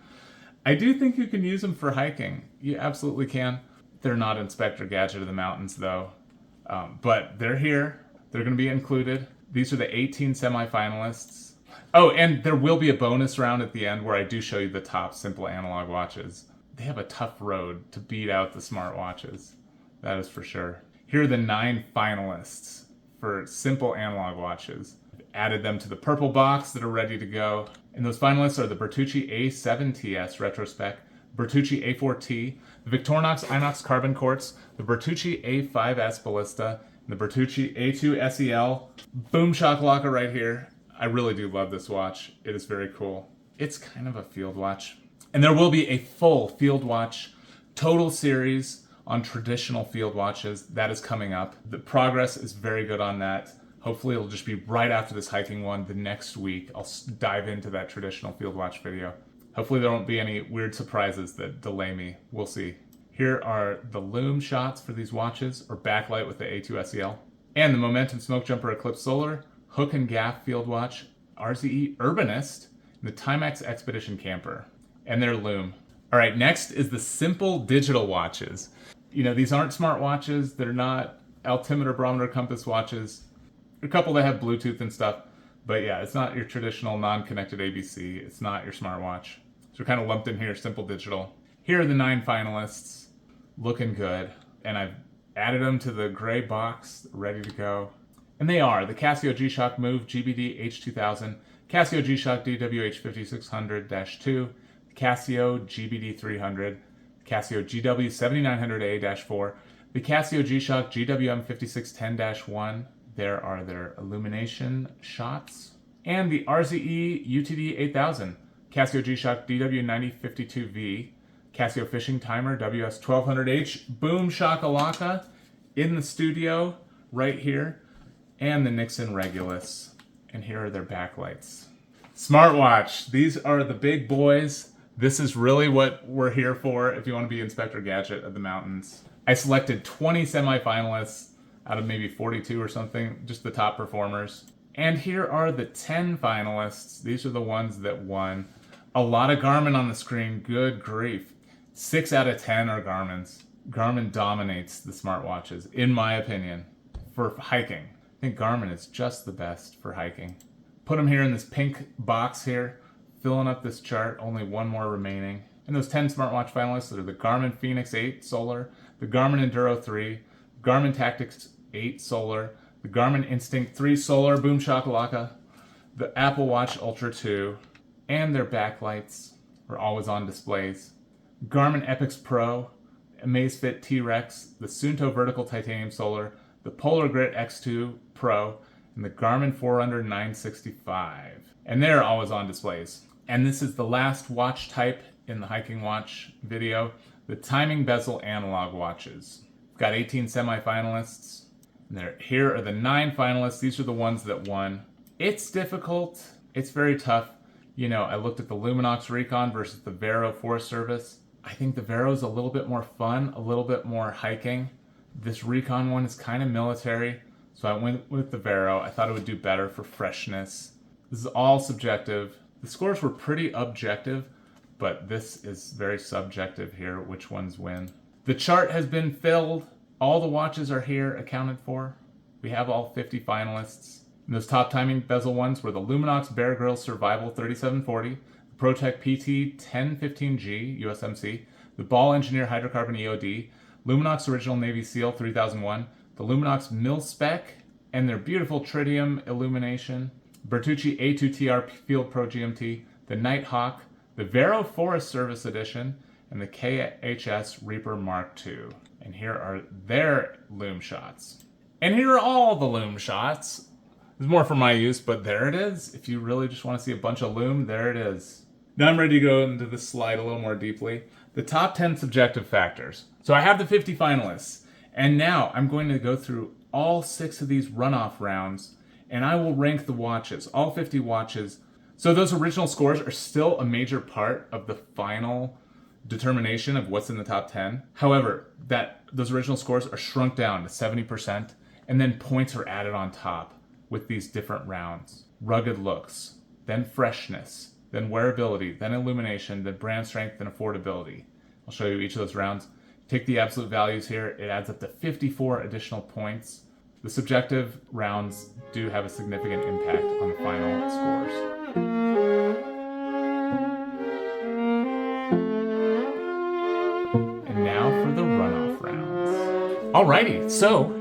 I do think you can use them for hiking. You absolutely can. They're not Inspector Gadget of the mountains though. But they're here. They're going to be included. These are the 18 semifinalists. Oh, and there will be a bonus round at the end where I do show you the top simple analog watches. They have a tough road to beat out the smartwatches. That is for sure. Here are the 9 finalists for simple analog watches. I've added them to the purple box that are ready to go. And those finalists are the Bertucci A7TS Retrospec, Bertucci A4T, the Victorinox Inox Carbon Quartz, the Bertucci A5S Ballista, and the Bertucci A2 SEL. Boom shakalaka right here. I really do love this watch. It is very cool. It's kind of a field watch. And there will be a full field watch total series on traditional field watches. That is coming up. The progress is very good on that. Hopefully it'll just be right after this hiking one. The next week I'll dive into that traditional field watch video. Hopefully there won't be any weird surprises that delay me. We'll see. Here are the lume shots for these watches, or backlight with the A2 SEL. And the Momentum Smoke Jumper Eclipse Solar, Hook and Gaff Field Watch, RZE Urbanist, and the Timex Expedition Camper, and their lume. All right, next is the simple digital watches. You know, these aren't smart watches. They're not altimeter, barometer, compass watches. A couple that have Bluetooth and stuff. But yeah, it's not your traditional non-connected ABC. It's not your smartwatch. So we're kind of lumped in here, simple digital. Here are the 9 finalists. Looking good. And I've added them to the gray box, ready to go. And they are the Casio G-Shock Move GBD H2000, Casio G-Shock DW-H5600-2, Casio GBD 300, Casio GW 7900A-4, the Casio G-Shock GWM 5610-1. There are their Illumination shots. And the RZE UTD 8000, Casio G-Shock DW 9052V, Casio Fishing Timer WS 1200H, Boom Shakalaka in the studio right here, and the Nixon Regulus. And here are their backlights. Smartwatch. These are the big boys. This is really what we're here for if you want to be Inspector Gadget of the mountains. I selected 20 semifinalists out of maybe 42 or something, just the top performers. And here are the 10 finalists. These are the ones that won. A lot of Garmin on the screen, good grief. 6 out of 10 are Garmin's. Garmin dominates the smartwatches, in my opinion, for hiking. I think Garmin is just the best for hiking. Put them here in this pink box here, filling up this chart, only one more remaining. And those 10 smartwatch finalists are the Garmin Fenix 8 Solar, the Garmin Enduro 3, Garmin Tactics 8 Solar, the Garmin Instinct 3 Solar, Boom Shakalaka, the Apple Watch Ultra 2, and their backlights are always on displays. Garmin Epix Pro, Amazfit T-Rex, the Suunto Vertical Titanium Solar, the Polar Grit X2 Pro, and the Garmin Forerunner 965. And they're always on displays. And this is the last watch type in the hiking watch video, the timing bezel analog watches. We've got 18 semifinalists. And here are the 9 finalists. These are the ones that won. It's difficult. It's very tough. You know, I looked at the Luminox Recon versus the Vero Forest Service. I think the Vero is a little bit more fun, a little bit more hiking. This Recon one is kind of military, so I went with the Vero. I thought it would do better for freshness. This is all subjective. The scores were pretty objective, but this is very subjective here, which ones win. The chart has been filled. All the watches are here accounted for. We have all 50 finalists. And those top timing bezel ones were the Luminox Bear Grylls Survival 3740, the ProTech PT 1015G USMC, the Ball Engineer Hydrocarbon EOD, Luminox Original Navy SEAL 3001, the Luminox Mil Spec, and their beautiful tritium illumination, Bertucci A2TR Field Pro GMT, the Nighthawk, the Vero Forest Service Edition, and the KHS Reaper Mark II. And here are their lume shots. And here are all the lume shots. It's more for my use, but there it is. If you really just want to see a bunch of lume, there it is. Now I'm ready to go into this slide a little more deeply. The top 10 subjective factors. So I have the 50 finalists, and now I'm going to go through all 6 of these runoff rounds, and I will rank the watches, all 50 watches. So those original scores are still a major part of the final determination of what's in the top 10. However, those original scores are shrunk down to 70%, and then points are added on top with these different rounds. Rugged looks, then freshness, then wearability, then illumination, then brand strength, then affordability. I'll show you each of those rounds. Take the absolute values here, it adds up to 54 additional points. The subjective rounds do have a significant impact on the final scores. And now for the runoff rounds. Alrighty, so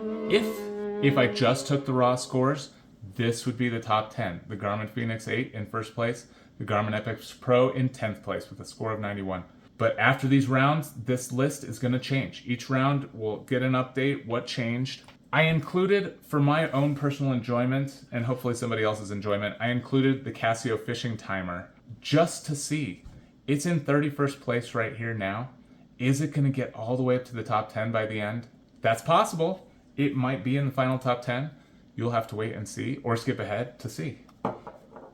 if I just took the raw scores, this would be the top 10. The Garmin Fenix 8 in first place, the Garmin Epix Pro in 10th place with a score of 91. But after these rounds, this list is going to change. Each round will get an update, what changed. I included, for my own personal enjoyment, and hopefully somebody else's enjoyment, I included the Casio fishing timer just to see. It's in 31st place right here now. Is it going to get all the way up to the top 10 by the end? That's possible. It might be in the final top 10. You'll have to wait and see, or skip ahead to see. All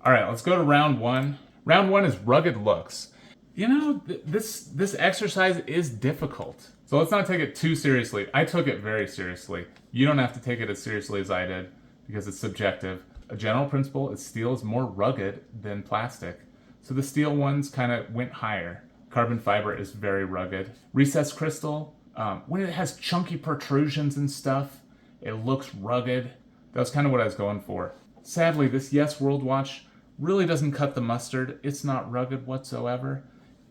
right, let's go to round 1. Round 1 is rugged looks. You know, this exercise is difficult. So let's not take it too seriously. I took it very seriously. You don't have to take it as seriously as I did because it's subjective. A general principle is steel is more rugged than plastic. So the steel ones kind of went higher. Carbon fiber is very rugged. Recessed crystal, when it has chunky protrusions and stuff, it looks rugged. That's kind of what I was going for. Sadly, this Yes World watch really doesn't cut the mustard. It's not rugged whatsoever.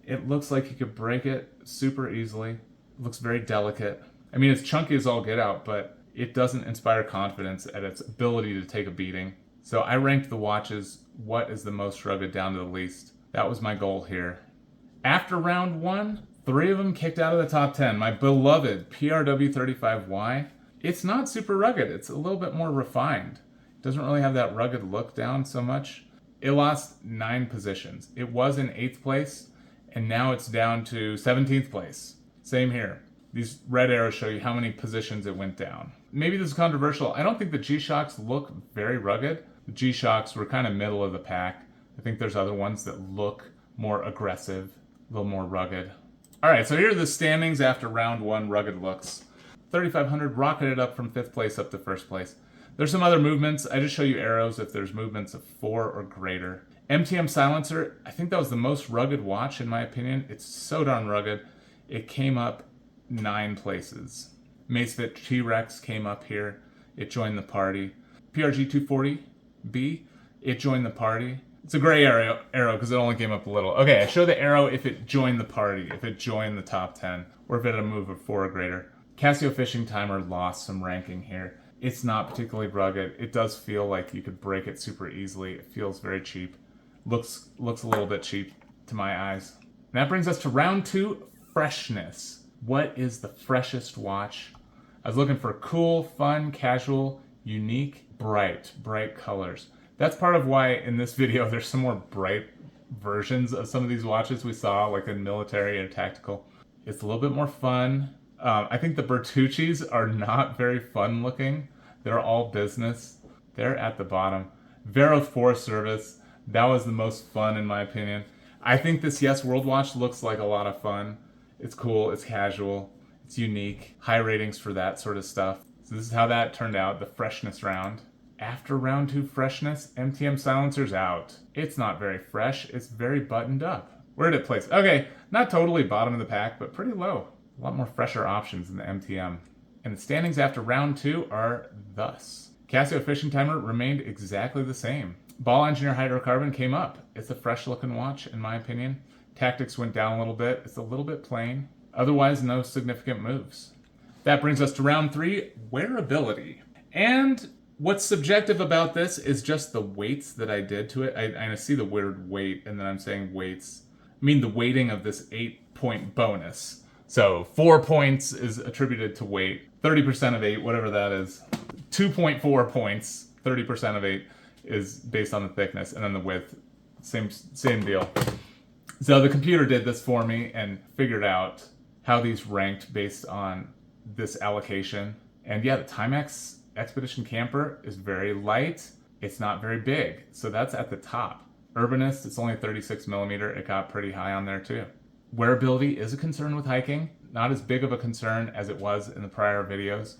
It looks like you could break it super easily. It looks very delicate. I mean, it's chunky as all get out, but it doesn't inspire confidence at its ability to take a beating. So I ranked the watches, what is the most rugged down to the least. That was my goal here. After round 1, 3 of them kicked out of the top 10. My beloved PRW35Y. It's not super rugged. It's a little bit more refined. It doesn't really have that rugged look down so much. It lost 9 positions. It was in 8th place, and now it's down to 17th place. Same here. These red arrows show you how many positions it went down. Maybe this is controversial. I don't think the G-Shocks look very rugged. The G-Shocks were kind of middle of the pack. I think there's other ones that look more aggressive, a little more rugged. All right, so here are the standings after round 1 rugged looks. 3500 rocketed up from 5th place up to 1st place. There's some other movements. I just show you arrows if there's movements of 4 or greater. MTM silencer, I think that was the most rugged watch in my opinion. It's so darn rugged. It came up 9 places. Macefit T-Rex came up here. It joined the party. PRG 240B, it joined the party. It's a gray arrow because it only came up a little. Okay, I show the arrow if it joined the party, if it joined the top 10, or if it had a move of 4 or greater. Casio fishing timer lost some ranking here. It's not particularly rugged. It does feel like you could break it super easily. It feels very cheap. Looks a little bit cheap to my eyes. And that brings us to round 2, freshness. What is the freshest watch? I was looking for cool, fun, casual, unique, bright colors. That's part of why in this video there's some more bright versions of some of these watches we saw, like in military and tactical. It's a little bit more fun. I think the Bertucci's are not very fun looking. They're all business. They're at the bottom. Vero Forest Service, that was the most fun in my opinion. I think this Yes World watch looks like a lot of fun. It's cool, it's casual, it's unique. High ratings for that sort of stuff. So this is how that turned out, the freshness round. After round 2 freshness, MTM silencer's out. It's not very fresh, it's very buttoned up. Where did it place? Okay, not totally bottom of the pack, but pretty low. A lot more fresher options in the MTM. And the standings after round 2 are thus. Casio fishing timer remained exactly the same. Ball Engineer Hydrocarbon came up. It's a fresh looking watch in my opinion. Tactics went down a little bit. It's a little bit plain. Otherwise, no significant moves. That brings us to round 3, wearability. And what's subjective about this is just the weights that I did to it. I see the weird weight, and then I'm saying weights. I mean the weighting of this 8-point bonus. So 4 points is attributed to weight. 30% of 8, whatever that is. 2.4 points 30% of 8 is based on the thickness, and then the width, same deal. So the computer did this for me and figured out how these ranked based on this allocation. And yeah, the Timex Expedition Camper is very light. It's not very big, so that's at the top. Urbanist, it's only 36 millimeter. It got pretty high on there too. Wearability is a concern with hiking. Not as big of a concern as it was in the prior videos,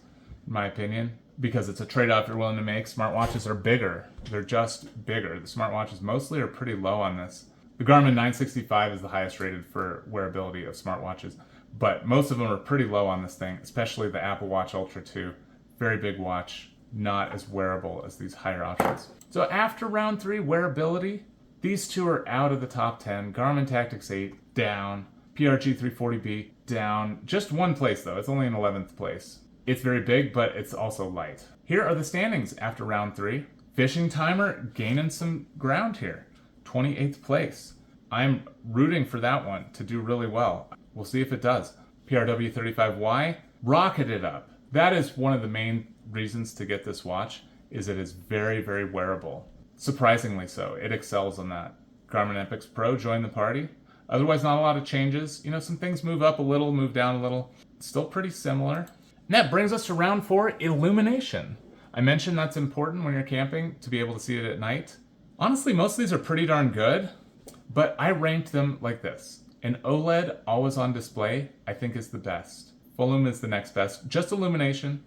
in my opinion, because it's a trade-off you're willing to make. Smartwatches are bigger. They're just bigger. The smartwatches mostly are pretty low on this. The Garmin 965 is the highest rated for wearability of smartwatches, but most of them are pretty low on this thing, especially the Apple Watch Ultra 2. Very big watch, not as wearable as these higher options. So after round 3, wearability, these two are out of the top 10. Garmin Tactix 8, down. PRG 340B, down. Just one place though, it's only in 11th place. It's very big, but it's also light. Here are the standings after round 3. Fishing Timer gaining some ground here. 28th place. I'm rooting for that one to do really well. We'll see if it does. PRW 35Y rocketed up. That is one of the main reasons to get this watch, is it is very, very wearable. Surprisingly so. It excels on that. Garmin Epix Pro joined the party. Otherwise, not a lot of changes. You know, some things move up a little, move down a little. Still pretty similar. And that brings us to round 4, illumination. I mentioned that's important when you're camping to be able to see it at night. Honestly, most of these are pretty darn good, but I ranked them like this. An OLED always on display, I think, is the best. Full lumen is the next best. Just illumination.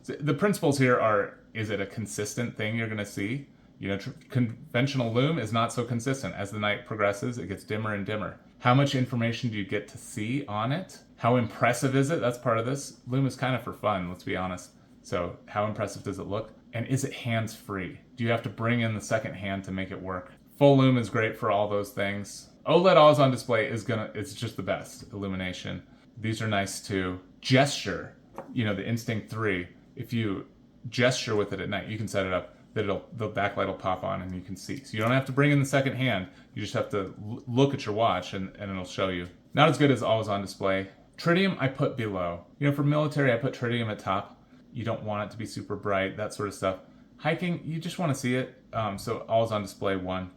So the principles here are, is it a consistent thing you're going to see? You know, conventional lume is not so consistent. As the night progresses, it gets dimmer and dimmer. How much information do you get to see on it? How impressive is it? That's part of this. Lume is kind of for fun, let's be honest. So how impressive does it look? And is it hands-free? Do you have to bring in the second hand to make it work? Full lume is great for all those things. OLED always on display it's just the best illumination. These are nice too. Gesture, you know, the Instinct 3, if you gesture with it at night, you can set it up that the backlight will pop on and you can see. So you don't have to bring in the second hand. You just have to look at your watch and it'll show you. Not as good as always on display. Tritium I put below. You know, for military I put tritium at top. You don't want it to be super bright, that sort of stuff. Hiking, you just want to see it. So always on display 1.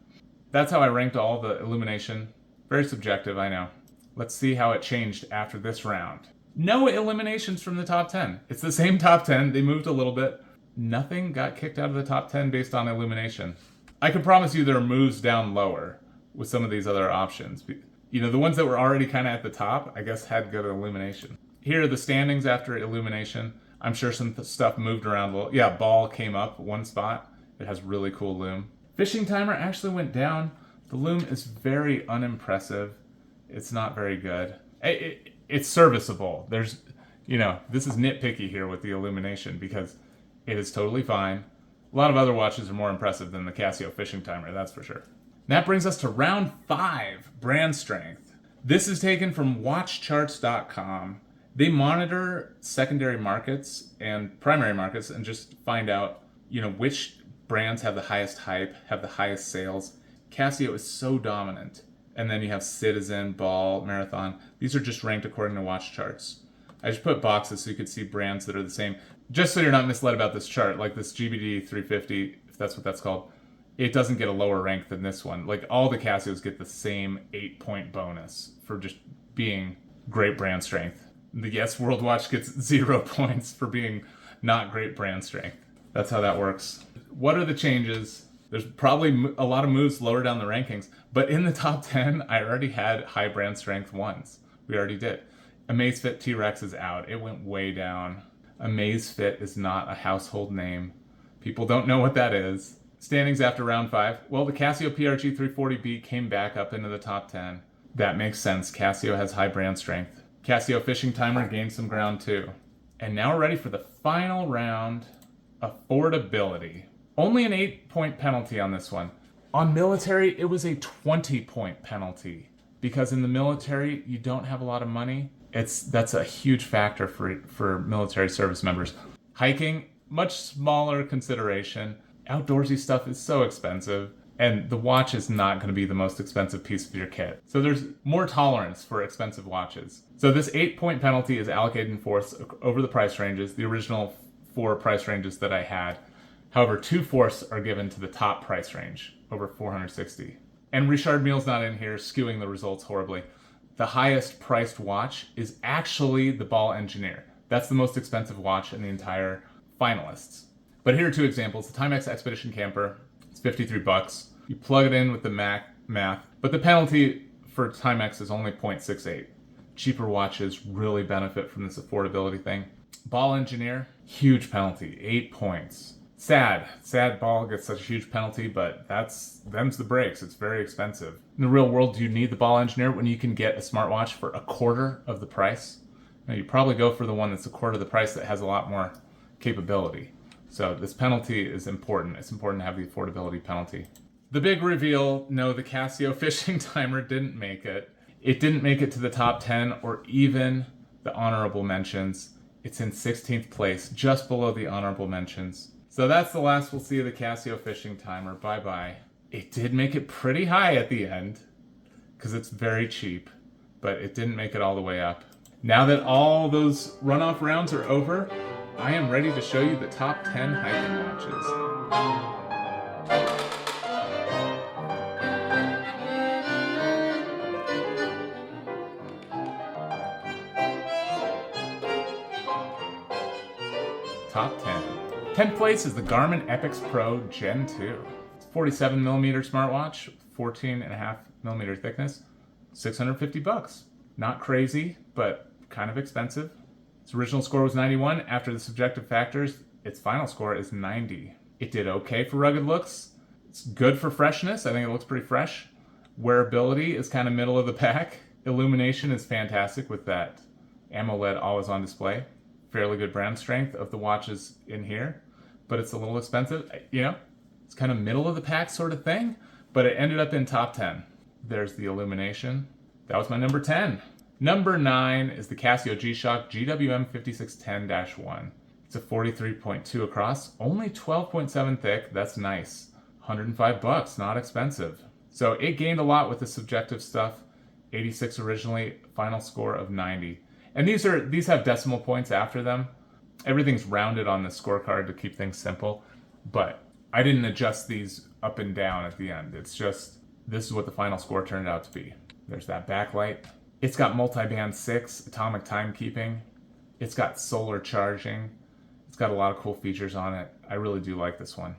That's how I ranked all the illumination. Very subjective, I know. Let's see how it changed after this round. No eliminations from the top 10. It's the same top 10. They moved a little bit. Nothing got kicked out of the top 10 based on illumination. I can promise you there are moves down lower with some of these other options. You know, the ones that were already kind of at the top, I guess, had good illumination. Here are the standings after illumination. I'm sure some stuff moved around a little. Yeah, ball came up one spot. It has really cool lume. Fishing Timer actually went down. The lume is very unimpressive. It's not very good. It's serviceable. There's, you know, this is nitpicky here with the illumination because it is totally fine. A lot of other watches are more impressive than the Casio Fishing Timer, that's for sure. And that brings us to round 5, brand strength. This is taken from watchcharts.com. They monitor secondary markets and primary markets and just find out, you know, which brands have the highest hype, have the highest sales. Casio is so dominant. And then you have Citizen, Ball, Marathon. These are just ranked according to watch charts. I just put boxes so you could see brands that are the same. Just so you're not misled about this chart, like this GBD 350, if that's what that's called, it doesn't get a lower rank than this one. Like all the Casios get the same 8-point bonus for just being great brand strength. The Yes World Watch gets 0 points for being not great brand strength. That's how that works. What are the changes? There's probably a lot of moves lower down the rankings, but in the top 10, I already had high brand strength ones. We already did. Amazfit T-Rex is out. It went way down. Amazfit is not a household name. People don't know what that is. Standings after round 5. Well, the Casio PRG 340B came back up into the top 10. That makes sense. Casio has high brand strength. Casio Fishing Timer gained some ground too. And now we're ready for the final round, Affordability. Only an 8-point penalty on this one. On military, it was a 20-point penalty. Because in the military, you don't have a lot of money. That's a huge factor for military service members. Hiking, much smaller consideration. Outdoorsy stuff is so expensive. And the watch is not going to be the most expensive piece of your kit. So there's more tolerance for expensive watches. So this 8-point penalty is allocated in fourths over the price ranges, the original 4 price ranges that I had. However, 2/4 are given to the top price range, over $460. And Richard Mille's not in here, skewing the results horribly. The highest priced watch is actually the Ball Engineer. That's the most expensive watch in the entire finalists. But here are two examples. The Timex Expedition Camper, it's $53. You plug it in with the math, but the penalty for Timex is only 0.68. Cheaper watches really benefit from this affordability thing. Ball Engineer, huge penalty, 8 points. Sad Ball gets such a huge penalty, but them's the breaks. It's very expensive. In the real world, do you need the Ball Engineer when you can get a smartwatch for a quarter of the price? Now, you probably go for the one that's a quarter of the price that has a lot more capability. So this penalty is important. It's important to have the affordability penalty. The big reveal, no, the Casio fishing timer didn't make it. It didn't make it to the top 10 or even the honorable mentions. It's in 16th place, just below the honorable mentions. So that's the last we'll see of the Casio fishing timer. Bye-bye. It did make it pretty high at the end, because it's very cheap, but it didn't make it all the way up. Now that all those runoff rounds are over, I am ready to show you the top 10 hiking watches. Top 10. 10th place is the Garmin Epix Pro Gen 2. It's a 47mm smartwatch, 14.5mm thickness, $650. Not crazy, but kind of expensive. Its original score was 91. After the subjective factors, its final score is 90. It did okay for rugged looks. It's good for freshness. I think it looks pretty fresh. Wearability is kind of middle of the pack. Illumination is fantastic with that AMOLED always on display. Fairly good brand strength of the watches in here, but it's a little expensive. It's kind of middle of the pack sort of thing, but it ended up in top 10. There's the Illumination. That was my number 10. Number 9 is the Casio G-Shock GWM 5610-1. It's a 43.2 across, only 12.7 thick. That's nice. $105, not expensive. So it gained a lot with the subjective stuff. 86 originally, final score of 90. And these have decimal points after them. Everything's rounded on the scorecard to keep things simple, but I didn't adjust these up and down at the end. It's just, this is what the final score turned out to be. There's that backlight. It's got multi-band 6 atomic timekeeping. It's got solar charging. It's got a lot of cool features on it. I really do like this one.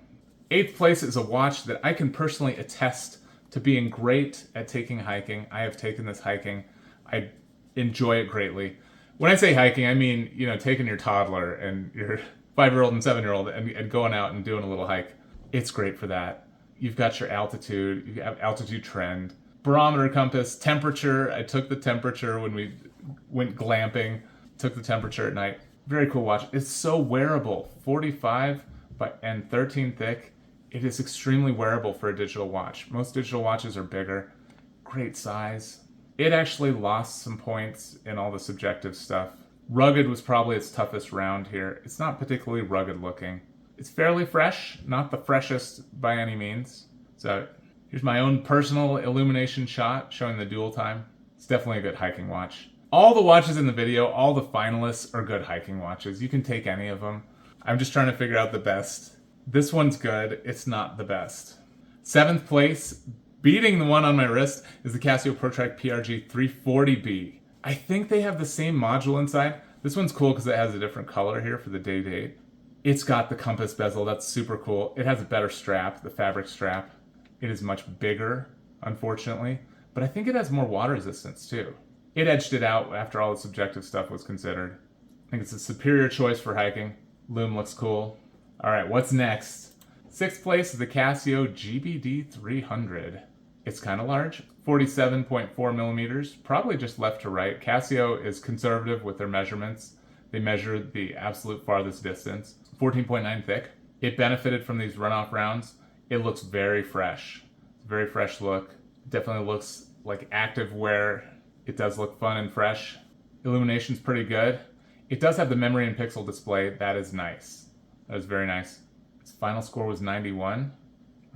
8th place is a watch that I can personally attest to being great at taking hiking. I have taken this hiking. I enjoy it greatly. When I say hiking, I mean, taking your toddler and your 5-year-old and 7-year-old and going out and doing a little hike. It's great for that. You've got your altitude, you have altitude trend, barometer compass, temperature. I took the temperature when we went glamping, took the temperature at night. Very cool watch. It's so wearable, 45 and 13 thick. It is extremely wearable for a digital watch. Most digital watches are bigger. Great size. It actually lost some points in all the subjective stuff. Rugged was probably its toughest round here. It's not particularly rugged looking. It's fairly fresh, not the freshest by any means. So here's my own personal Illumination shot showing the dual time. It's definitely a good hiking watch. All the watches in the video, all the finalists are good hiking watches. You can take any of them. I'm just trying to figure out the best. This one's good. It's not the best. 7th place, beating the one on my wrist, is the Casio ProTrack PRG 340B. I think they have the same module inside. This one's cool because it has a different color here for the date. It's got the compass bezel. That's super cool. It has a better strap, the fabric strap. It is much bigger, unfortunately, but I think it has more water resistance too. It edged it out after all the subjective stuff was considered. I think it's a superior choice for hiking. Lume looks cool. All right, what's next? 6th place is the Casio GBD 300. It's kind of large, 47.4 millimeters, probably just left to right. Casio is conservative with their measurements. They measured the absolute farthest distance, 14.9 thick. It benefited from these runoff rounds. It looks very fresh. It's a very fresh look. Definitely looks like active wear. It does look fun and fresh. Illumination's pretty good. It does have the memory and pixel display. That is nice. That is very nice. Its final score was 91.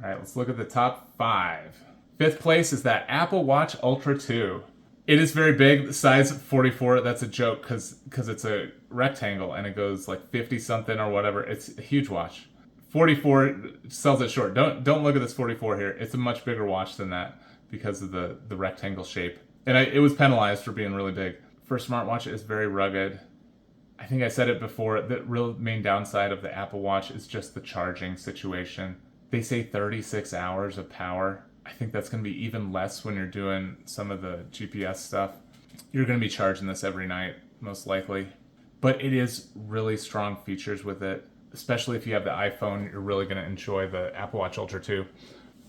All right, let's look at the top 5. 5th place is that Apple Watch Ultra 2. It is very big, the size 44. That's a joke because it's a rectangle and it goes like 50 something or whatever. It's a huge watch. 44 sells it short. Don't look at this 44 here. It's a much bigger watch than that because of the rectangle shape. And it was penalized for being really big. For a smartwatch, it's very rugged. I think I said it before, the real main downside of the Apple Watch is just the charging situation. They say 36 hours of power. I think that's going to be even less when you're doing some of the GPS stuff. You're going to be charging this every night, most likely. But it is really strong features with it. Especially if you have the iPhone, you're really going to enjoy the Apple Watch Ultra 2.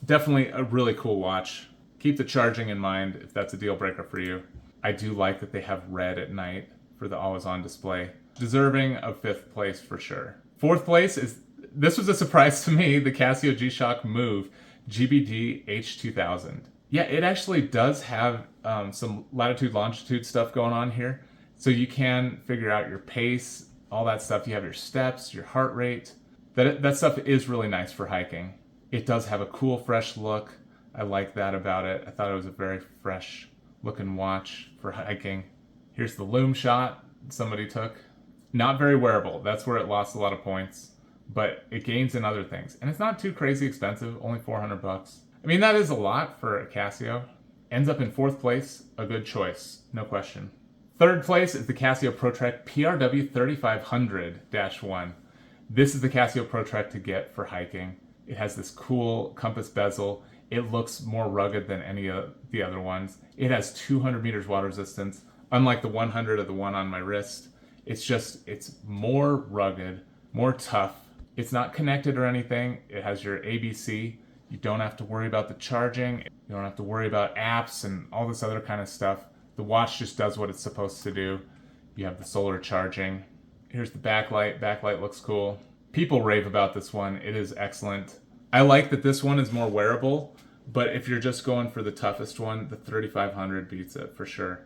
Definitely a really cool watch. Keep the charging in mind if that's a deal breaker for you. I do like that they have red at night for the always-on display. Deserving of 5th place for sure. 4th place this was a surprise to me, the Casio G-Shock Move GBD H2000. Yeah, it actually does have some latitude, longitude stuff going on here. So you can figure out your pace, all that stuff. You have your steps, your heart rate. That stuff is really nice for hiking. It does have a cool, fresh look. I like that about it. I thought it was a very fresh looking watch for hiking. Here's the lume shot somebody took. Not very wearable. That's where it lost a lot of points. But it gains in other things. And it's not too crazy expensive, only $400. I mean, that is a lot for a Casio. Ends up in 4th place, a good choice, no question. 3rd place is the Casio ProTrack PRW 3500-1. This is the Casio ProTrack to get for hiking. It has this cool compass bezel. It looks more rugged than any of the other ones. It has 200 meters water resistance, unlike the 100 of the one on my wrist. It's more rugged, more tough. It's not connected or anything. It has your ABC. You don't have to worry about the charging. You don't have to worry about apps and all this other kind of stuff. The watch just does what it's supposed to do. You have the solar charging. Here's the backlight. Backlight looks cool. People rave about this one. It is excellent. I like that this one is more wearable, but if you're just going for the toughest one, the 3500 beats it for sure.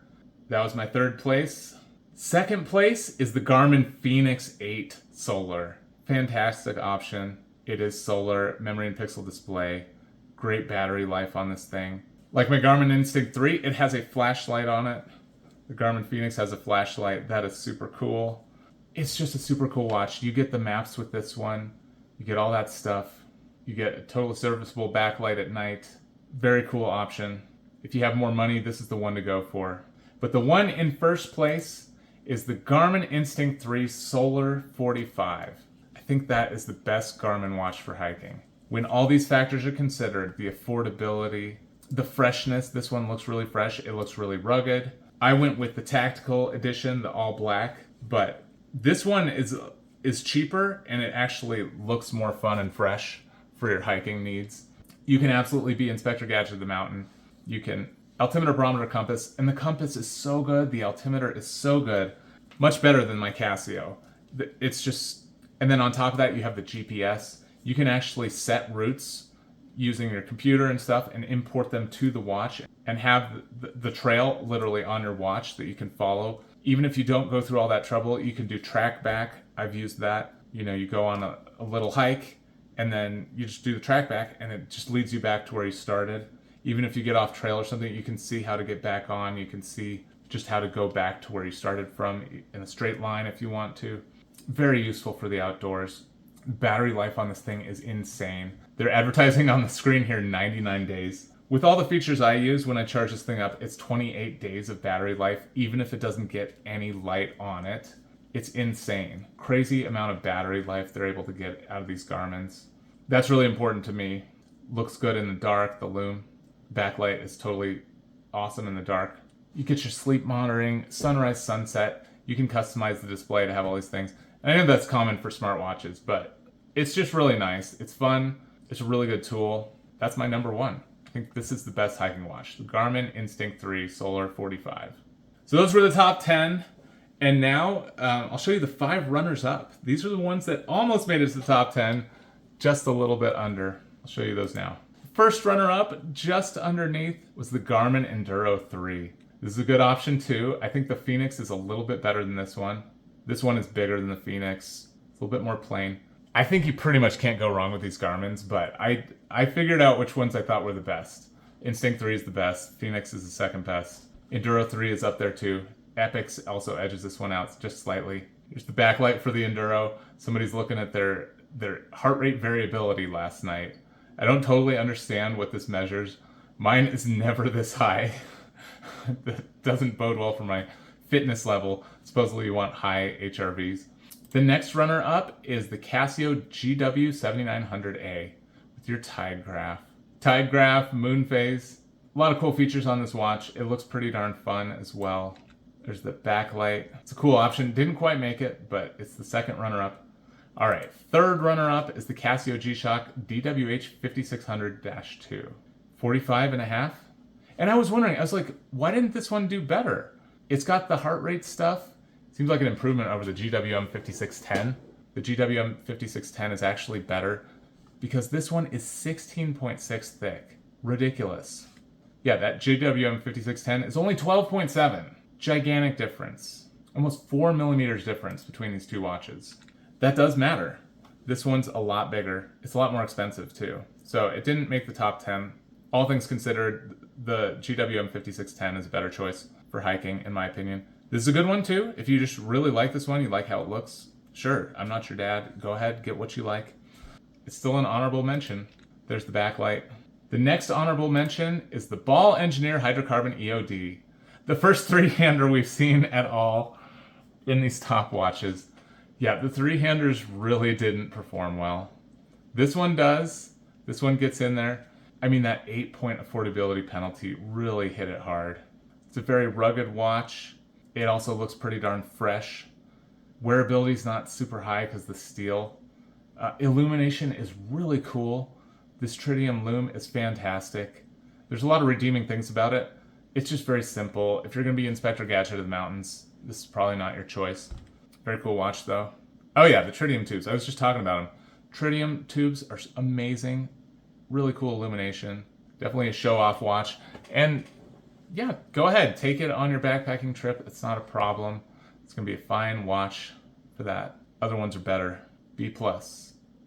That was my 3rd place. 2nd place is the Garmin Fenix 8 Solar. Fantastic option. It is solar, memory and pixel display. Great battery life on this thing. Like my Garmin Instinct 3, it has a flashlight on it. The Garmin Fenix has a flashlight. That is super cool. It's just a super cool watch. You get the maps with this one. You get all that stuff. You get a totally serviceable backlight at night. Very cool option. If you have more money, this is the one to go for. But the one in 1st place is the Garmin Instinct 3 Solar 45. I think that is the best Garmin watch for hiking. When all these factors are considered, the affordability, the freshness, this one looks really fresh, it looks really rugged. I went with the tactical edition, the all black, but this one is cheaper and it actually looks more fun and fresh for your hiking needs. You can absolutely be Inspector Gadget of the mountain. You can altimeter, barometer, compass, and the compass is so good, the altimeter is so good, much better than my Casio. It's just, and then on top of that you have the GPS. You can actually set routes using your computer and stuff and import them to the watch and have the trail literally on your watch that you can follow. Even if you don't go through all that trouble, you can do track back. I've used that. You know, you go on a little hike and then you just do the track back and it just leads you back to where you started. Even if you get off trail or something, you can see how to get back on. You can see just how to go back to where you started from in a straight line if you want to. Very useful for the outdoors. Battery life on this thing is insane. They're advertising on the screen here 99 days. With all the features I use when I charge this thing up, it's 28 days of battery life, even if it doesn't get any light on it. It's insane. Crazy amount of battery life they're able to get out of these Garmins. That's really important to me. Looks good in the dark, the lume. Backlight is totally awesome in the dark. You get your sleep monitoring, sunrise, sunset. You can customize the display to have all these things. And I know that's common for smartwatches, but it's just really nice. It's fun. It's a really good tool. That's my number one. I think this is the best hiking watch. The Garmin Instinct 3 Solar 45. So those were the top 10. And now I'll show you the 5 runners-up. These are the ones that almost made it to the top 10, just a little bit under. I'll show you those now. First runner-up, just underneath, was the Garmin Enduro 3. This is a good option too. I think the Fenix is a little bit better than this one. This one is bigger than the Fenix. It's a little bit more plain. I think you pretty much can't go wrong with these Garmins, but I figured out which ones I thought were the best. Instinct 3 is the best. Fenix is the second best. Enduro 3 is up there too. Epix also edges this one out just slightly. Here's the backlight for the Enduro. Somebody's looking at their their heart rate variability last night. I don't totally understand what this measures. Mine is never this high. That doesn't bode well for my fitness level. Supposedly you want high HRVs. The next runner-up is the Casio GW7900A with your tide graph. Tide graph, moon phase. A lot of cool features on this watch. It looks pretty darn fun as well. There's the backlight. It's a cool option. Didn't quite make it, but it's the second runner-up. All right, third runner-up is the Casio G-Shock DWH5600-2. 45.5. And I was wondering, I was like, why didn't this one do better? It's got the heart rate stuff. Seems like an improvement over the GWM5610. The GWM5610 is actually better because this one is 16.6 thick. Ridiculous. Yeah, that GWM5610 is only 12.7. Gigantic difference. Almost 4 millimeters difference between these two watches. That does matter. This one's a lot bigger. It's a lot more expensive too. So it didn't make the top 10. All things considered, the GWM5610 is a better choice for hiking, in my opinion. This is a good one too. If you just really like this one, you like how it looks, sure, I'm not your dad. Go ahead, get what you like. It's still an honorable mention. There's the backlight. The next honorable mention is the Ball Engineer Hydrocarbon EOD. The first three-hander we've seen at all in these top watches. Yeah, the three-handers really didn't perform well. This one does. This one gets in there. I mean, that 8-point affordability penalty really hit it hard. It's a very rugged watch. It also looks pretty darn fresh. Wearability's not super high because the steel. Illumination is really cool. This tritium lume is fantastic. There's a lot of redeeming things about it. It's just very simple. If you're going to be Inspector Gadget of the mountains, this is probably not your choice. Very cool watch though. Oh yeah, the tritium tubes. I was just talking about them. Tritium tubes are amazing. Really cool illumination. Definitely a show-off watch. And yeah, go ahead. Take it on your backpacking trip. It's not a problem. It's going to be a fine watch for that. Other ones are better. B+,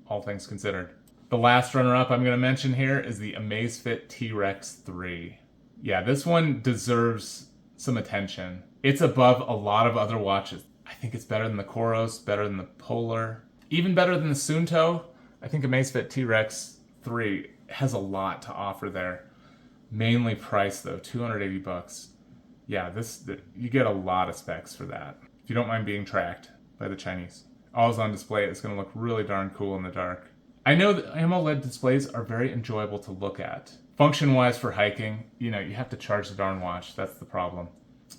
all things considered. The last runner-up I'm going to mention here is the Amazfit T-Rex 3. Yeah, this one deserves some attention. It's above a lot of other watches. I think it's better than the Coros, better than the Polar, even better than the Suunto. I think Amazfit T-Rex 3 has a lot to offer there. Mainly price though, $280. Yeah, you get a lot of specs for that. If you don't mind being tracked by the Chinese. Always on display, it's going to look really darn cool in the dark. I know that AMOLED displays are very enjoyable to look at. Function-wise for hiking, you have to charge the darn watch. That's the problem.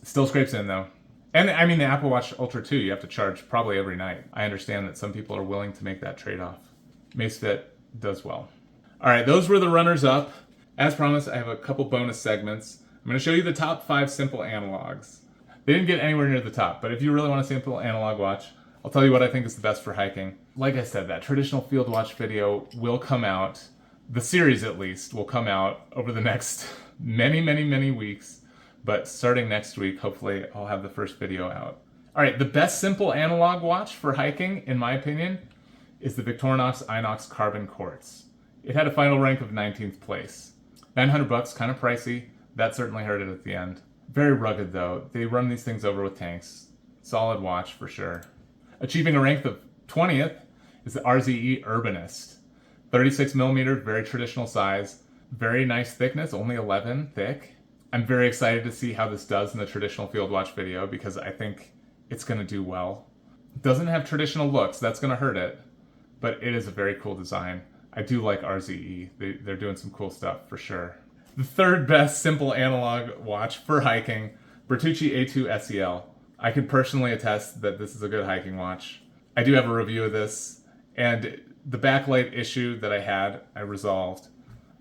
Still scrapes in though. And I mean the Apple Watch Ultra 2, you have to charge probably every night. I understand that some people are willing to make that trade-off. Amazfit does well. All right, those were the runners-up. As promised, I have a couple bonus segments. I'm going to show you the top 5 simple analogs. They didn't get anywhere near the top, but if you really want a simple analog watch, I'll tell you what I think is the best for hiking. Like I said, that traditional field watch video will come out. The series, at least, will come out over the next many weeks. But starting next week, hopefully, I'll have the first video out. All right, the best simple analog watch for hiking, in my opinion, is the Victorinox Inox Carbon Quartz. It had a final rank of 19th place. $900, kind of pricey. That certainly hurt it at the end. Very rugged, though. They run these things over with tanks. Solid watch, for sure. Achieving a rank of 20th is the RZE Urbanist. 36 millimeter, very traditional size. Very nice thickness, only 11 thick. I'm very excited to see how this does in the traditional field watch video because I think it's going to do well. It doesn't have traditional looks, that's going to hurt it, but it is a very cool design. I do like RZE. They're doing some cool stuff for sure. The third best simple analog watch for hiking, Bertucci A2 SEL. I can personally attest that this is a good hiking watch. I do have a review of this, and the backlight issue that I had, I resolved.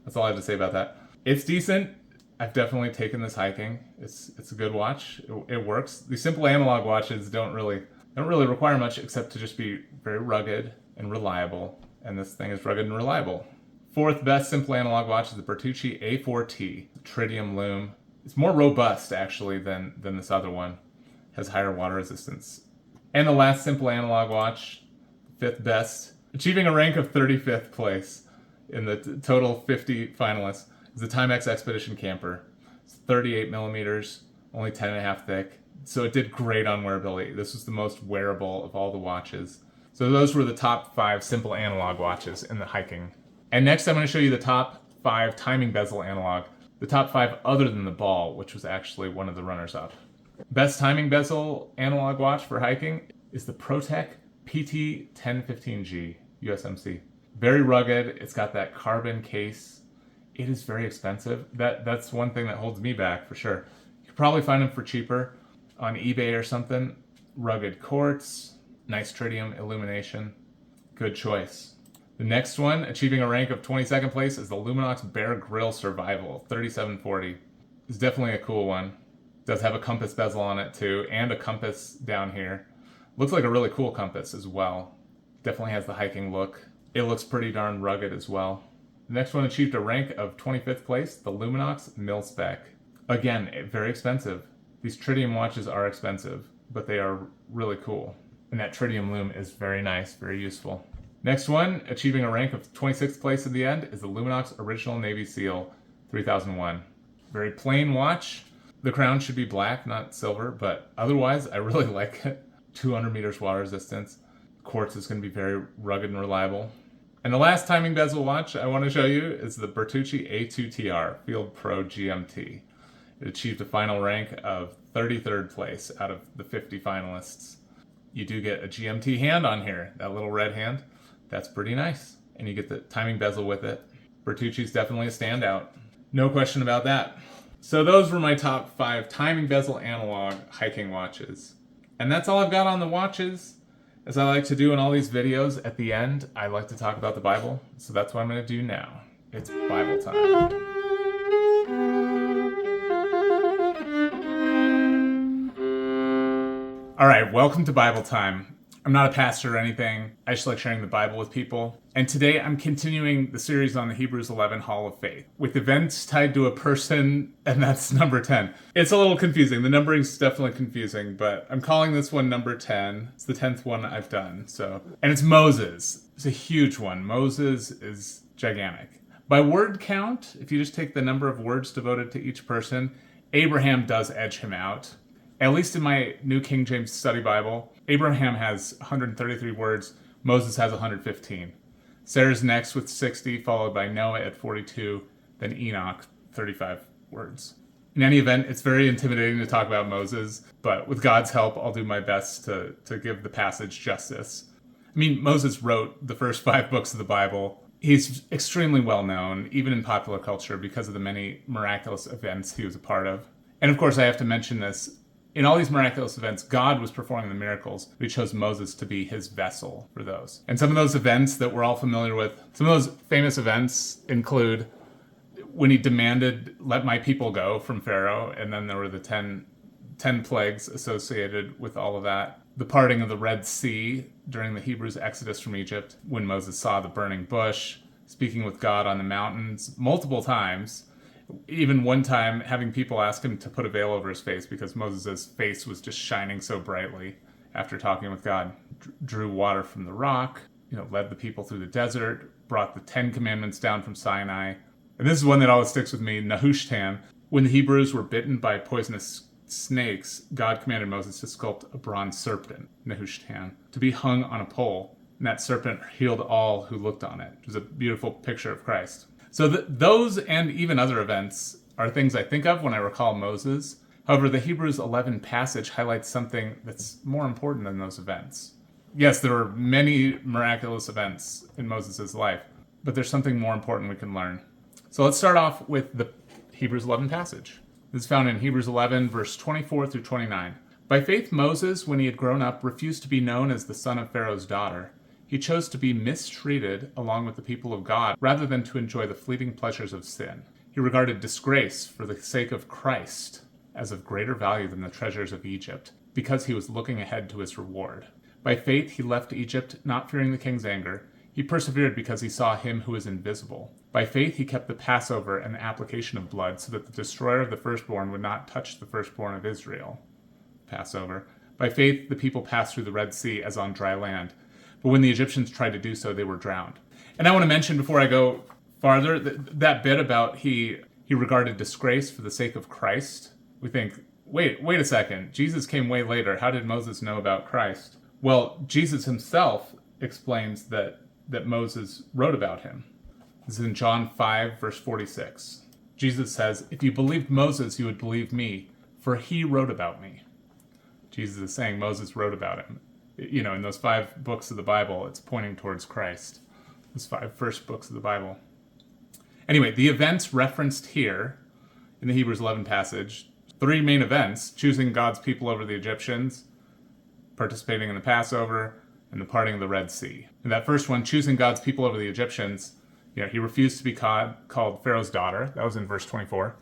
That's all I have to say about that. It's decent. I've definitely taken this hiking. It's a good watch. It works. These simple analog watches don't really require much except to just be very rugged and reliable. And this thing is rugged and reliable. Fourth best simple analog watch is the Bertucci A4T, tritium lume. It's more robust actually than this other one. Has higher water resistance. And the last simple analog watch, fifth best, achieving a rank of 35th place in the total 50 finalists, is the Timex Expedition Camper. It's 38 millimeters, only 10.5 thick. So it did great on wearability. This was the most wearable of all the watches. So those were the top 5 simple analog watches in the hiking. And next I'm going to show you the top 5 timing bezel analog, the top 5 other than the ball, which was actually one of the runners-up. Best timing bezel analog watch for hiking is the ProTech PT1015G USMC. Very rugged, it's got that carbon case. It is very expensive. That's one thing that holds me back for sure. You could probably find them for cheaper on eBay or something. Rugged quartz, nice tritium illumination. Good choice. The next one, achieving a rank of 22nd place, is the Luminox Bear Grille Survival 3740. It's definitely a cool one. Does have a compass bezel on it too, and a compass down here. Looks like a really cool compass as well. Definitely has the hiking look. It looks pretty darn rugged as well. The next one achieved a rank of 25th place, the Luminox Mil-Spec. Again, very expensive. These tritium watches are expensive, but they are really cool. And that tritium lume is very nice, very useful. Next one, achieving a rank of 26th place in the end, is the Luminox Original Navy SEAL 3001. Very plain watch. The crown should be black, not silver, but otherwise I really like it. 200 meters water resistance. Quartz is going to be very rugged and reliable. And the last timing bezel watch I want to show you is the Bertucci A2TR Field Pro GMT. It achieved a final rank of 33rd place out of the 50 finalists. You do get a GMT hand on here, that little red hand. That's pretty nice. And you get the timing bezel with it. Bertucci's definitely a standout. No question about that. So those were my top 5 timing bezel analog hiking watches. And that's all I've got on the watches. As I like to do in all these videos, at the end, I like to talk about the Bible. So that's what I'm going to do now. It's Bible time. All right, welcome to Bible time. I'm not a pastor or anything. I just like sharing the Bible with people. And today I'm continuing the series on the Hebrews 11 Hall of Faith with events tied to a person, and that's number 10. It's a little confusing. The numbering's definitely confusing, but I'm calling this one number 10. It's the 10th one I've done. And it's Moses. It's a huge one. Moses is gigantic. By word count, if you just take the number of words devoted to each person, Abraham does edge him out. At least in my New King James Study Bible, Abraham has 133 words, Moses has 115. Sarah's next with 60, followed by Noah at 42, then Enoch, 35 words. In any event, it's very intimidating to talk about Moses, but with God's help, I'll do my best to give the passage justice. I mean, Moses wrote the first 5 books of the Bible. He's extremely well known, even in popular culture, because of the many miraculous events he was a part of. And of course, I have to mention this. In all these miraculous events, God was performing the miracles, but he chose Moses to be his vessel for those. And some of those events that we're all familiar with, some of those famous events include when he demanded, "Let my people go," from Pharaoh, and then there were the 10 plagues associated with all of that. The parting of the Red Sea during the Hebrews' exodus from Egypt, when Moses saw the burning bush, speaking with God on the mountains multiple times. Even one time having people ask him to put a veil over his face because Moses' face was just shining so brightly after talking with God. Drew water from the rock, led the people through the desert, brought the 10 commandments down from Sinai. And this is one that always sticks with me, Nehushtan. When the Hebrews were bitten by poisonous snakes, God commanded Moses to sculpt a bronze serpent, Nehushtan, to be hung on a pole. And that serpent healed all who looked on it. It was a beautiful picture of Christ. So those and even other events are things I think of when I recall Moses. However, the Hebrews 11 passage highlights something that's more important than those events. Yes, there are many miraculous events in Moses' life, but there's something more important we can learn. So let's start off with the Hebrews 11 passage. This is found in Hebrews 11, verse 24 through 29. By faith, Moses, when he had grown up, refused to be known as the son of Pharaoh's daughter. He chose to be mistreated along with the people of God rather than to enjoy the fleeting pleasures of sin. He regarded disgrace for the sake of Christ as of greater value than the treasures of Egypt, because he was looking ahead to his reward. By faith he left Egypt, not fearing the king's anger. He persevered because he saw him who is invisible. By faith he kept the Passover and the application of blood, so that the destroyer of the firstborn would not touch the firstborn of Israel. Passover. By faith the people passed through the Red Sea as on dry land. But when the Egyptians tried to do so, they were drowned. And I want to mention before I go farther, that bit about he regarded disgrace for the sake of Christ. We think, wait a second. Jesus came way later. How did Moses know about Christ? Well, Jesus himself explains that Moses wrote about him. This is in John 5, verse 46. Jesus says, "If you believed Moses, you would believe me, for he wrote about me." Jesus is saying Moses wrote about him. You know, in those 5 books of the Bible, it's pointing towards Christ. Those 5 first books of the Bible. Anyway, the events referenced here in the Hebrews 11 passage, 3 main events: choosing God's people over the Egyptians, participating in the Passover, and the parting of the Red Sea. In that first one, choosing God's people over the Egyptians, he refused to be called Pharaoh's daughter. That was in verse 24.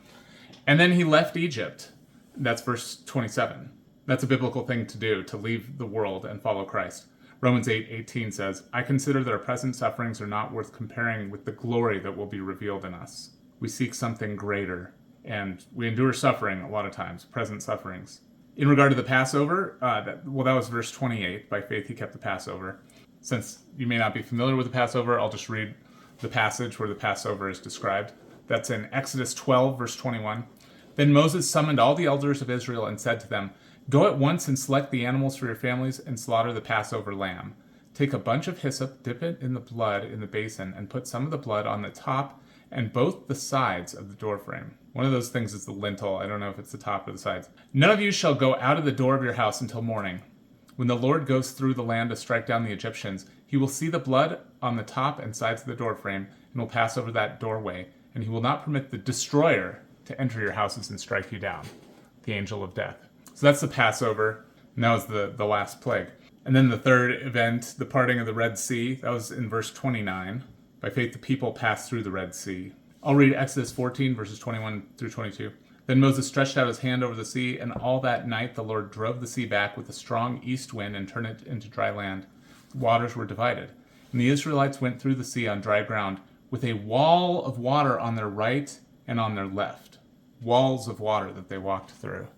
And then he left Egypt. That's verse 27. That's a biblical thing to do, to leave the world and follow Christ. Romans 8:18 says, "I consider that our present sufferings are not worth comparing with the glory that will be revealed in us." We seek something greater, and we endure suffering a lot of times, present sufferings. In regard to the Passover, that was verse 28. By faith he kept the Passover. Since you may not be familiar with the Passover, I'll just read the passage where the Passover is described. That's in Exodus 12, verse 21. "Then Moses summoned all the elders of Israel and said to them, 'Go at once and select the animals for your families and slaughter the Passover lamb. Take a bunch of hyssop, dip it in the blood in the basin, and put some of the blood on the top and both the sides of the doorframe.'" One of those things is the lintel. I don't know if it's the top or the sides. "None of you shall go out of the door of your house until morning. When the Lord goes through the land to strike down the Egyptians, he will see the blood on the top and sides of the doorframe and will pass over that doorway, and he will not permit the destroyer to enter your houses and strike you down," the angel of death. So that's the Passover, and that was the last plague. And then the third event, the parting of the Red Sea, that was in verse 29. By faith the people passed through the Red Sea. I'll read Exodus 14, verses 21 through 22. "Then Moses stretched out his hand over the sea, and all that night the Lord drove the sea back with a strong east wind and turned it into dry land. The waters were divided. And the Israelites went through the sea on dry ground, with a wall of water on their right and on their left." Walls of water that they walked through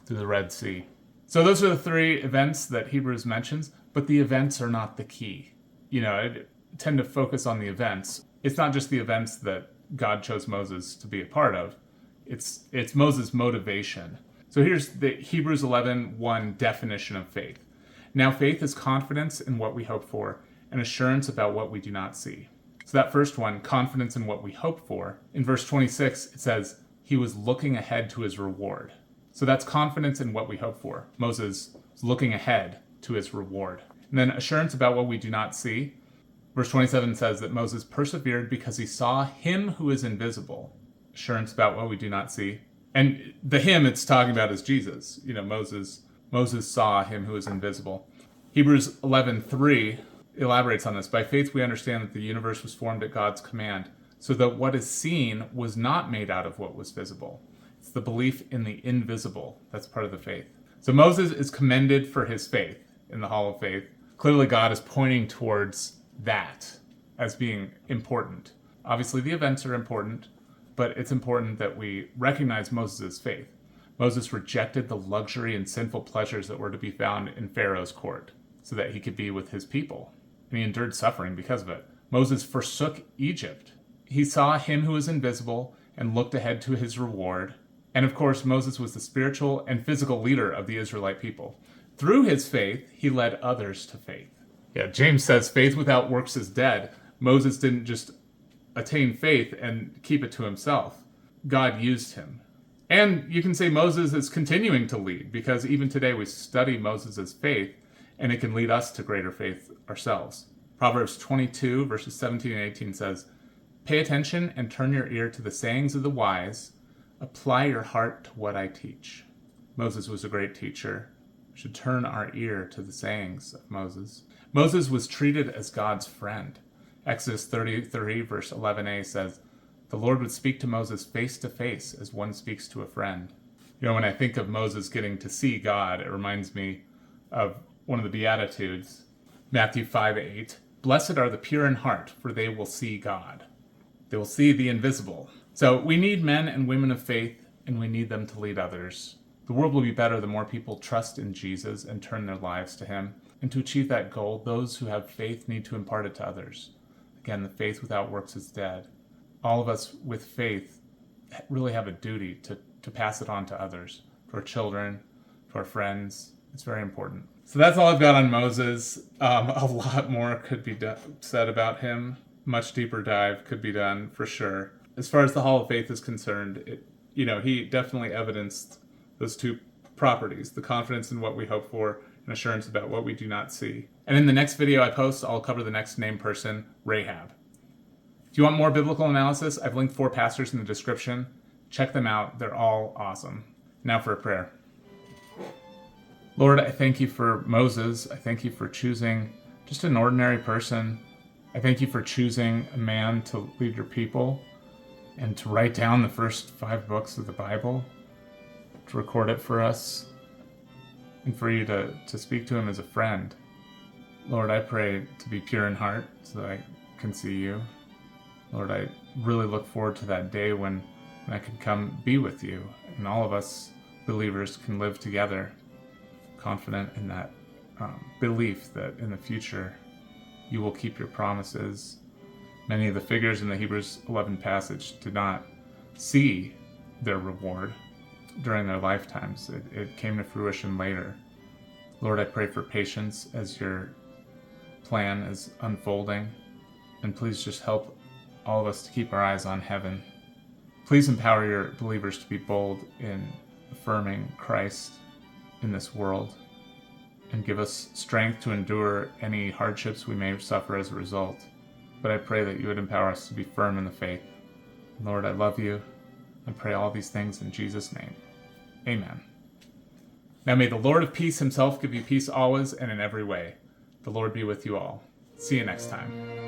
the Red Sea. So those are the 3 events that Hebrews mentions, but the events are not the key. I tend to focus on the events. It's not just the events that God chose Moses to be a part of. It's Moses' motivation. So here's the Hebrews 11:1 definition of faith. "Now faith is confidence in what we hope for, and assurance about what we do not see." So that first one, confidence in what we hope for, in verse 26 it says, "He was looking ahead to his reward." So that's confidence in what we hope for. Moses is looking ahead to his reward. And then assurance about what we do not see. Verse 27 says that Moses persevered because he saw him who is invisible. Assurance about what we do not see. And the him it's talking about is Jesus. Moses saw him who is invisible. Hebrews 11:3 elaborates on this. "By faith we understand that the universe was formed at God's command, so that what is seen was not made out of what was visible." It's the belief in the invisible. That's part of the faith. So Moses is commended for his faith in the Hall of Faith. Clearly God is pointing towards that as being important. Obviously the events are important, but it's important that we recognize Moses' faith. Moses rejected the luxury and sinful pleasures that were to be found in Pharaoh's court so that he could be with his people. And he endured suffering because of it. Moses forsook Egypt. He saw him who was invisible and looked ahead to his reward. And of course, Moses was the spiritual and physical leader of the Israelite people. Through his faith, he led others to faith. Yeah, James says faith without works is dead. Moses didn't just attain faith and keep it to himself. God used him. And you can say Moses is continuing to lead, because even today we study Moses' faith, and it can lead us to greater faith ourselves. Proverbs 22, verses 17 and 18 says, "Pay attention and turn your ear to the sayings of the wise. Apply your heart to what I teach." Moses was a great teacher. We should turn our ear to the sayings of Moses. Moses was treated as God's friend. Exodus 33, verse 11a says, "The Lord would speak to Moses face to face as one speaks to a friend." When I think of Moses getting to see God, it reminds me of one of the Beatitudes, Matthew 5:8. "Blessed are the pure in heart, for they will see God." They will see the invisible. So we need men and women of faith, and we need them to lead others. The world will be better the more people trust in Jesus and turn their lives to him. And to achieve that goal, those who have faith need to impart it to others. Again, the faith without works is dead. All of us with faith really have a duty to pass it on to others, to our children, to our friends. It's very important. So that's all I've got on Moses. A lot more could be said about him. Much deeper dive could be done for sure. As far as the Hall of Faith is concerned, he definitely evidenced those two properties: the confidence in what we hope for and assurance about what we do not see. And in the next video I post, I'll cover the next named person, Rahab. If you want more biblical analysis, I've linked 4 pastors in the description. Check them out. They're all awesome. Now for a prayer. Lord, I thank you for Moses. I thank you for choosing just an ordinary person. I thank you for choosing a man to lead your people and to write down the first 5 books of the Bible, to record it for us, and for you to speak to him as a friend. Lord, I pray to be pure in heart so that I can see you. Lord, I really look forward to that day when I can come be with you, and all of us believers can live together, confident in that belief that in the future you will keep your promises. Many of the figures in the Hebrews 11 passage did not see their reward during their lifetimes. It came to fruition later. Lord, I pray for patience as your plan is unfolding, and please just help all of us to keep our eyes on heaven. Please empower your believers to be bold in affirming Christ in this world, and give us strength to endure any hardships we may suffer as a result. But I pray that you would empower us to be firm in the faith. Lord, I love you. I pray all these things in Jesus' name. Amen. Now may the Lord of peace himself give you peace always and in every way. The Lord be with you all. See you next time.